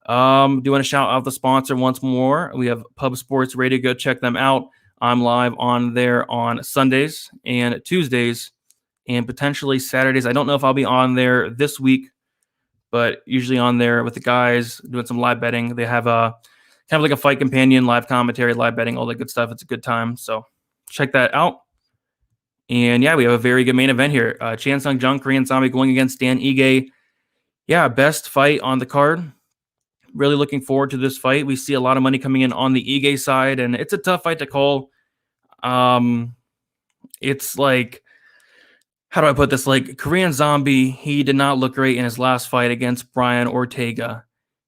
Do you want to shout out the sponsor once more? We have Pub Sports Radio. Go check them out. I'm live on there on Sundays and Tuesdays and potentially Saturdays. I don't know if I'll be on there this week, but usually on there with the guys doing some live betting. They have a kind of like a fight companion, live commentary, live betting, all that good stuff. It's a good time. So check that out. And yeah, we have a very good main event here. Chan Sung Jung, Korean Zombie going against Dan Ige. Yeah, best fight on the card. Really looking forward to this fight. We see a lot of money coming in on the Ige side, and it's a tough fight to call. It's like, how do I put this? Like, Korean Zombie, he did not look great in his last fight against Brian Ortega.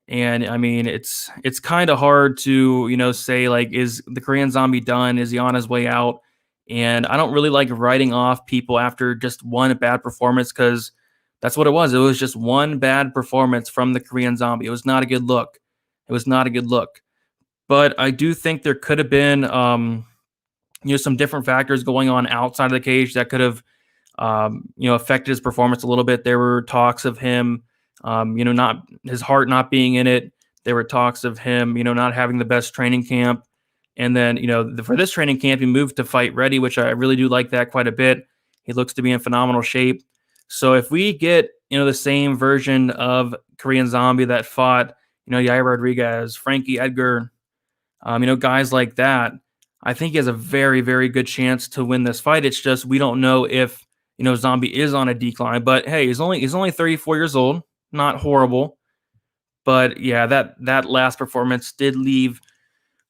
And I mean, it's kind of hard to, say like, is the Korean Zombie done? Is he on his way out? And I don't really like writing off people after just one bad performance, because that's what it was. It was just one bad performance from the Korean Zombie. It was not a good look. It was not a good look. But I do think there could have been, some different factors going on outside of the cage that could have, affected his performance a little bit. There were talks of him, not his heart not being in it. There were talks of him, not having the best training camp. And then, for this training camp, he moved to fight ready, which I really do like that quite a bit. He looks to be in phenomenal shape. So if we get, the same version of Korean Zombie that fought, Yair Rodriguez, Frankie Edgar, guys like that, I think he has a very, very good chance to win this fight. It's just we don't know if, Zombie is on a decline. But hey, he's only 34 years old, not horrible. But yeah, that last performance did leave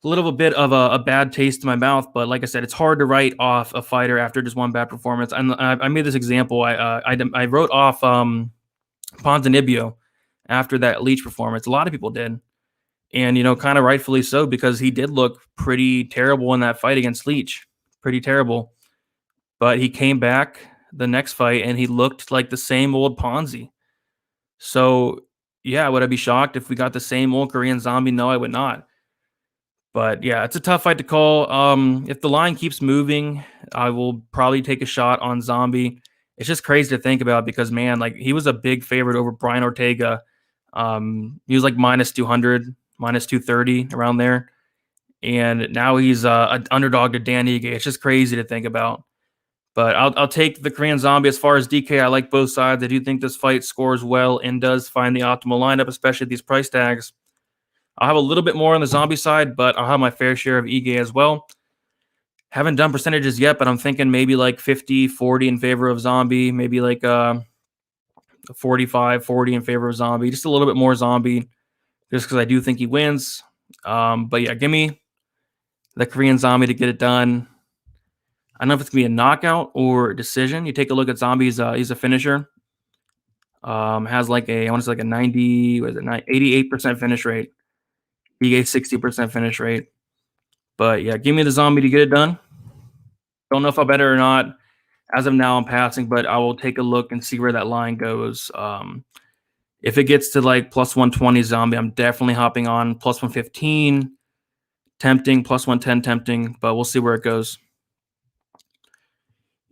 a little bit of a bad taste in my mouth. But like I said, it's hard to write off a fighter after just one bad performance. And I made this example. I wrote off Ponzinibbio after that Leach performance. A lot of people did. And, kind of rightfully so, because he did look pretty terrible in that fight against Leach. Pretty terrible. But he came back the next fight and he looked like the same old Ponzi. So, yeah, would I be shocked if we got the same old Korean Zombie? No, I would not. But yeah, it's a tough fight to call. If the line keeps moving, I will probably take a shot on Zombie. It's just crazy to think about because, man, like he was a big favorite over Brian Ortega. He was like minus 200, minus 230 around there. And now he's an underdog to Dan Ige. It's just crazy to think about. But I'll take the Korean Zombie. As far as DK, I like both sides. I do think this fight scores well and does find the optimal lineup, especially at these price tags. I'll have a little bit more on the Zombie side, but I'll have my fair share of Ige as well. Haven't done percentages yet, but I'm thinking maybe like 50-40 in favor of Zombie, maybe like 45-40 in favor of Zombie, just a little bit more Zombie, just because I do think he wins. But yeah, give me the Korean Zombie to get it done. I don't know if it's going to be a knockout or a decision. You take a look at Zombie, he's a finisher. Has like I want to say like a 88% finish rate. He gave 60% finish rate. But yeah, give me the Zombie to get it done. Don't know if I'll bet it or not. As of now, I'm passing, but I will take a look and see where that line goes. If it gets to like plus 120 Zombie, I'm definitely hopping on. Plus 115, tempting. Plus 110, tempting. But we'll see where it goes.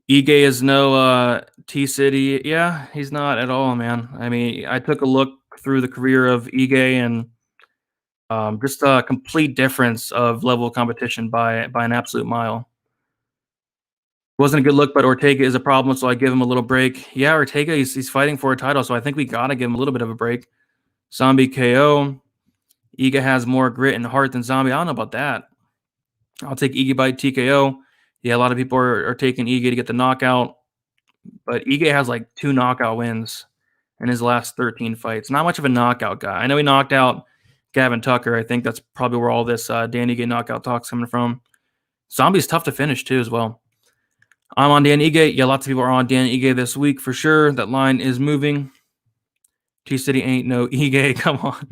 Ige is no T-City. Yeah, he's not at all, man. I mean, I took a look through the career of Ige and just a complete difference of level of competition by an absolute mile. Wasn't a good look, but Ortega is a problem, so I give him a little break. Yeah, Ortega, he's fighting for a title, so I think we got to give him a little bit of a break. Zombie KO. Ige has more grit and heart than Zombie. I don't know about that. I'll take Ige by TKO. Yeah, a lot of people are taking Ige to get the knockout, but Ige has like 2 knockout wins in his last 13 fights. Not much of a knockout guy. I know he knocked out Gavin Tucker. I think that's probably where all this Dan Ige knockout talk's coming from. Zombie's tough to finish too as well. I'm on Dan Ige. Yeah, lots of people are on Dan Ige this week for sure. That line is moving. T-City ain't no Ige. Come on.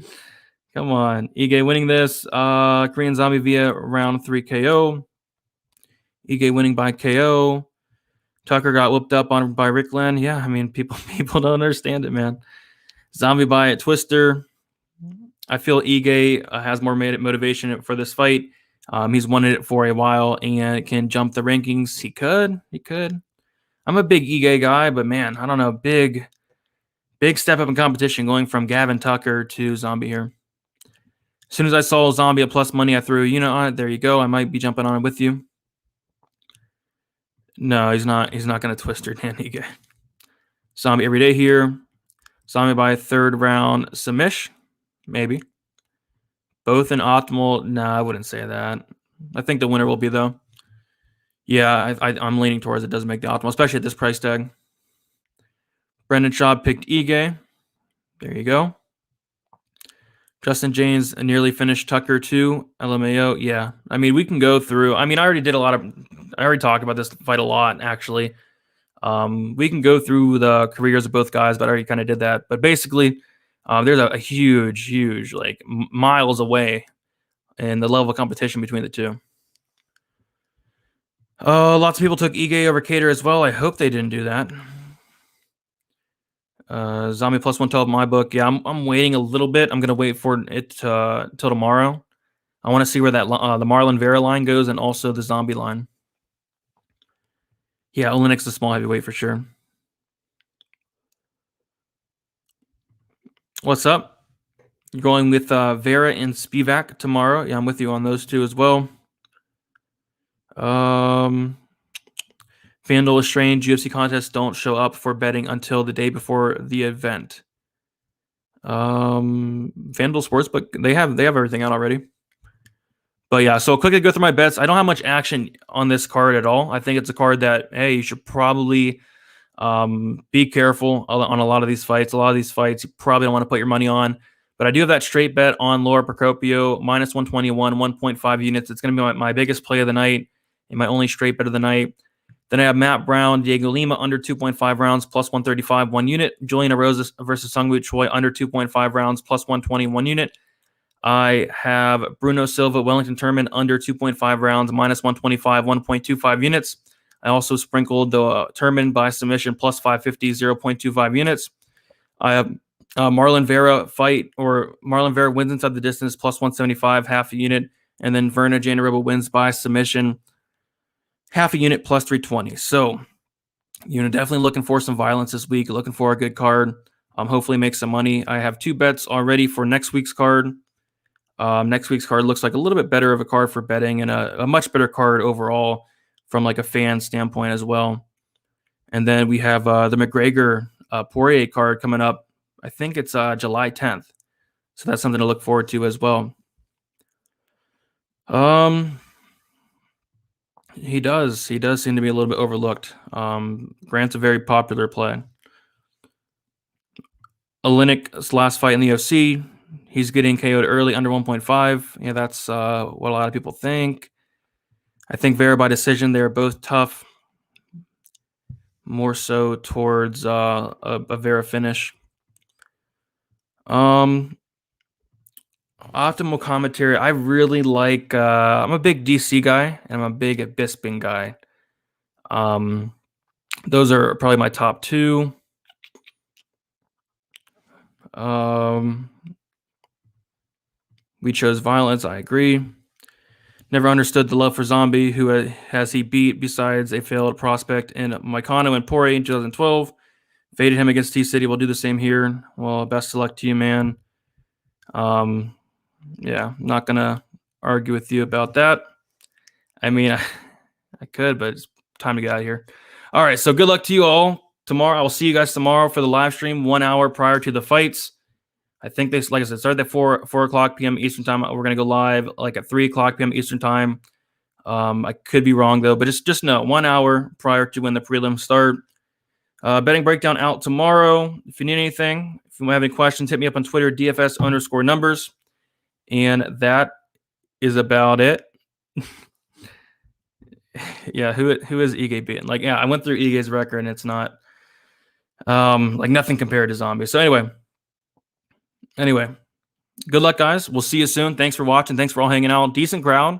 Come on. Ige winning this. Korean Zombie via round 3 KO. Ige winning by KO. Tucker got whooped up on by Rick Glenn. Yeah, I mean, people don't understand it, man. Zombie by a Twister. I feel Ige has more motivation for this fight. He's wanted it for a while and can jump the rankings. He could. I'm a big Ige guy, but man, I don't know. Big step up in competition going from Gavin Tucker to Zombie here. As soon as I saw Zombie at plus money, I threw a unit on it. There you go. I might be jumping on it with you. No, he's not. He's not going to twist your hand. Ige. Zombie every day here. Zombie by 3rd round. Submish. Maybe. Both in optimal. Nah, I wouldn't say that. I think the winner will be, though. Yeah, I'm leaning towards it doesn't make the optimal, especially at this price tag. Brendan Shaw picked Ige. There you go. Justin James nearly finished Tucker too. LMAO, yeah. I mean, we can go through. I mean, I already talked about this fight a lot, actually. We can go through the careers of both guys, but I already kind of did that. But basically, there's a huge, like miles away in the level of competition between the two. Lots of people took Ige over Cater as well. I hope they didn't do that. Zombie plus 112 in my book. Yeah, I'm waiting a little bit. I'm gonna wait for it till tomorrow. I want to see where that the Marlon Vera line goes, and also the Zombie line. Yeah, Olynyk's a small heavyweight for sure. What's up? You're going with Vera and Spivak tomorrow. Yeah, I'm with you on those two as well. Vandal is strange. UFC contests don't show up for betting until the day before the event. Vandal Sportsbook, they have everything out already. But yeah, so quickly go through my bets. I don't have much action on this card at all. I think it's a card that, hey, you should probably be careful on a lot of these fights. A lot of these fights you probably don't want to put your money on. But I do have that straight bet on Laura Procopio, minus 121, 1.5 units. It's going to be my biggest play of the night and my only straight bet of the night. Then I have Matt Brown, Diego Lima under 2.5 rounds, plus 135, 1 unit. Juliana Rosa versus Sungwoo Choi under 2.5 rounds, plus 120, 1 unit. I have Bruno Silva, Wellington Turman under 2.5 rounds, minus 125, 1.25 units. I also sprinkled the Turman by submission, plus 550, 0.25 units. I have Marlon Vera Marlon Vera wins inside the distance, plus 175, half a unit. And then Verna Jandiroba wins by submission, half a unit, plus 320. So, definitely looking for some violence this week, looking for a good card. Hopefully make some money. I have 2 bets already for next week's card. Next week's card looks like a little bit better of a card for betting and a much better card overall from like a fan standpoint as well. And then we have the McGregor Poirier card coming up. I think it's July 10th. So that's something to look forward to as well. He does seem to be a little bit overlooked. Grant's a very popular play. Olynyk's last fight in the UFC, he's getting KO'd early, under 1.5. Yeah, that's what a lot of people think. I think Vera by decision, they're both tough. More so towards a Vera finish. Optimal commentary. I really like. I'm a big DC guy, and I'm a big Bisping guy. Those are probably my top 2. We chose violence. I agree. Never understood the love for Zombie. Who has he beat besides a failed prospect in Moicano and Poirier in 2012? Faded him against T-City. We'll do the same here. Well, best of luck to you, man. Yeah, I'm not going to argue with you about that. I mean, I could, but it's time to get out of here. All right, so good luck to you all tomorrow. I will see you guys tomorrow for the live stream 1 hour prior to the fights. I think they, like I said, started at 4 o'clock p.m. Eastern time. We're going to go live like at 3 o'clock p.m. Eastern time. I could be wrong, though, but just know 1 hour prior to when the prelims start. Betting breakdown out tomorrow. If you need anything, if you have any questions, hit me up on Twitter, DFS_numbers. And that is about it. Yeah, who is Ige beating? Like, yeah, I went through Ige's record, and it's not like nothing compared to Zombie. So anyway, good luck, guys. We'll see you soon. Thanks for watching. Thanks for all hanging out. Decent crowd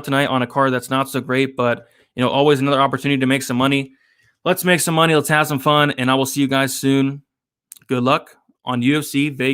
tonight on a card that's not so great, but always another opportunity to make some money. Let's make some money. Let's have some fun, and I will see you guys soon. Good luck on UFC Vegas.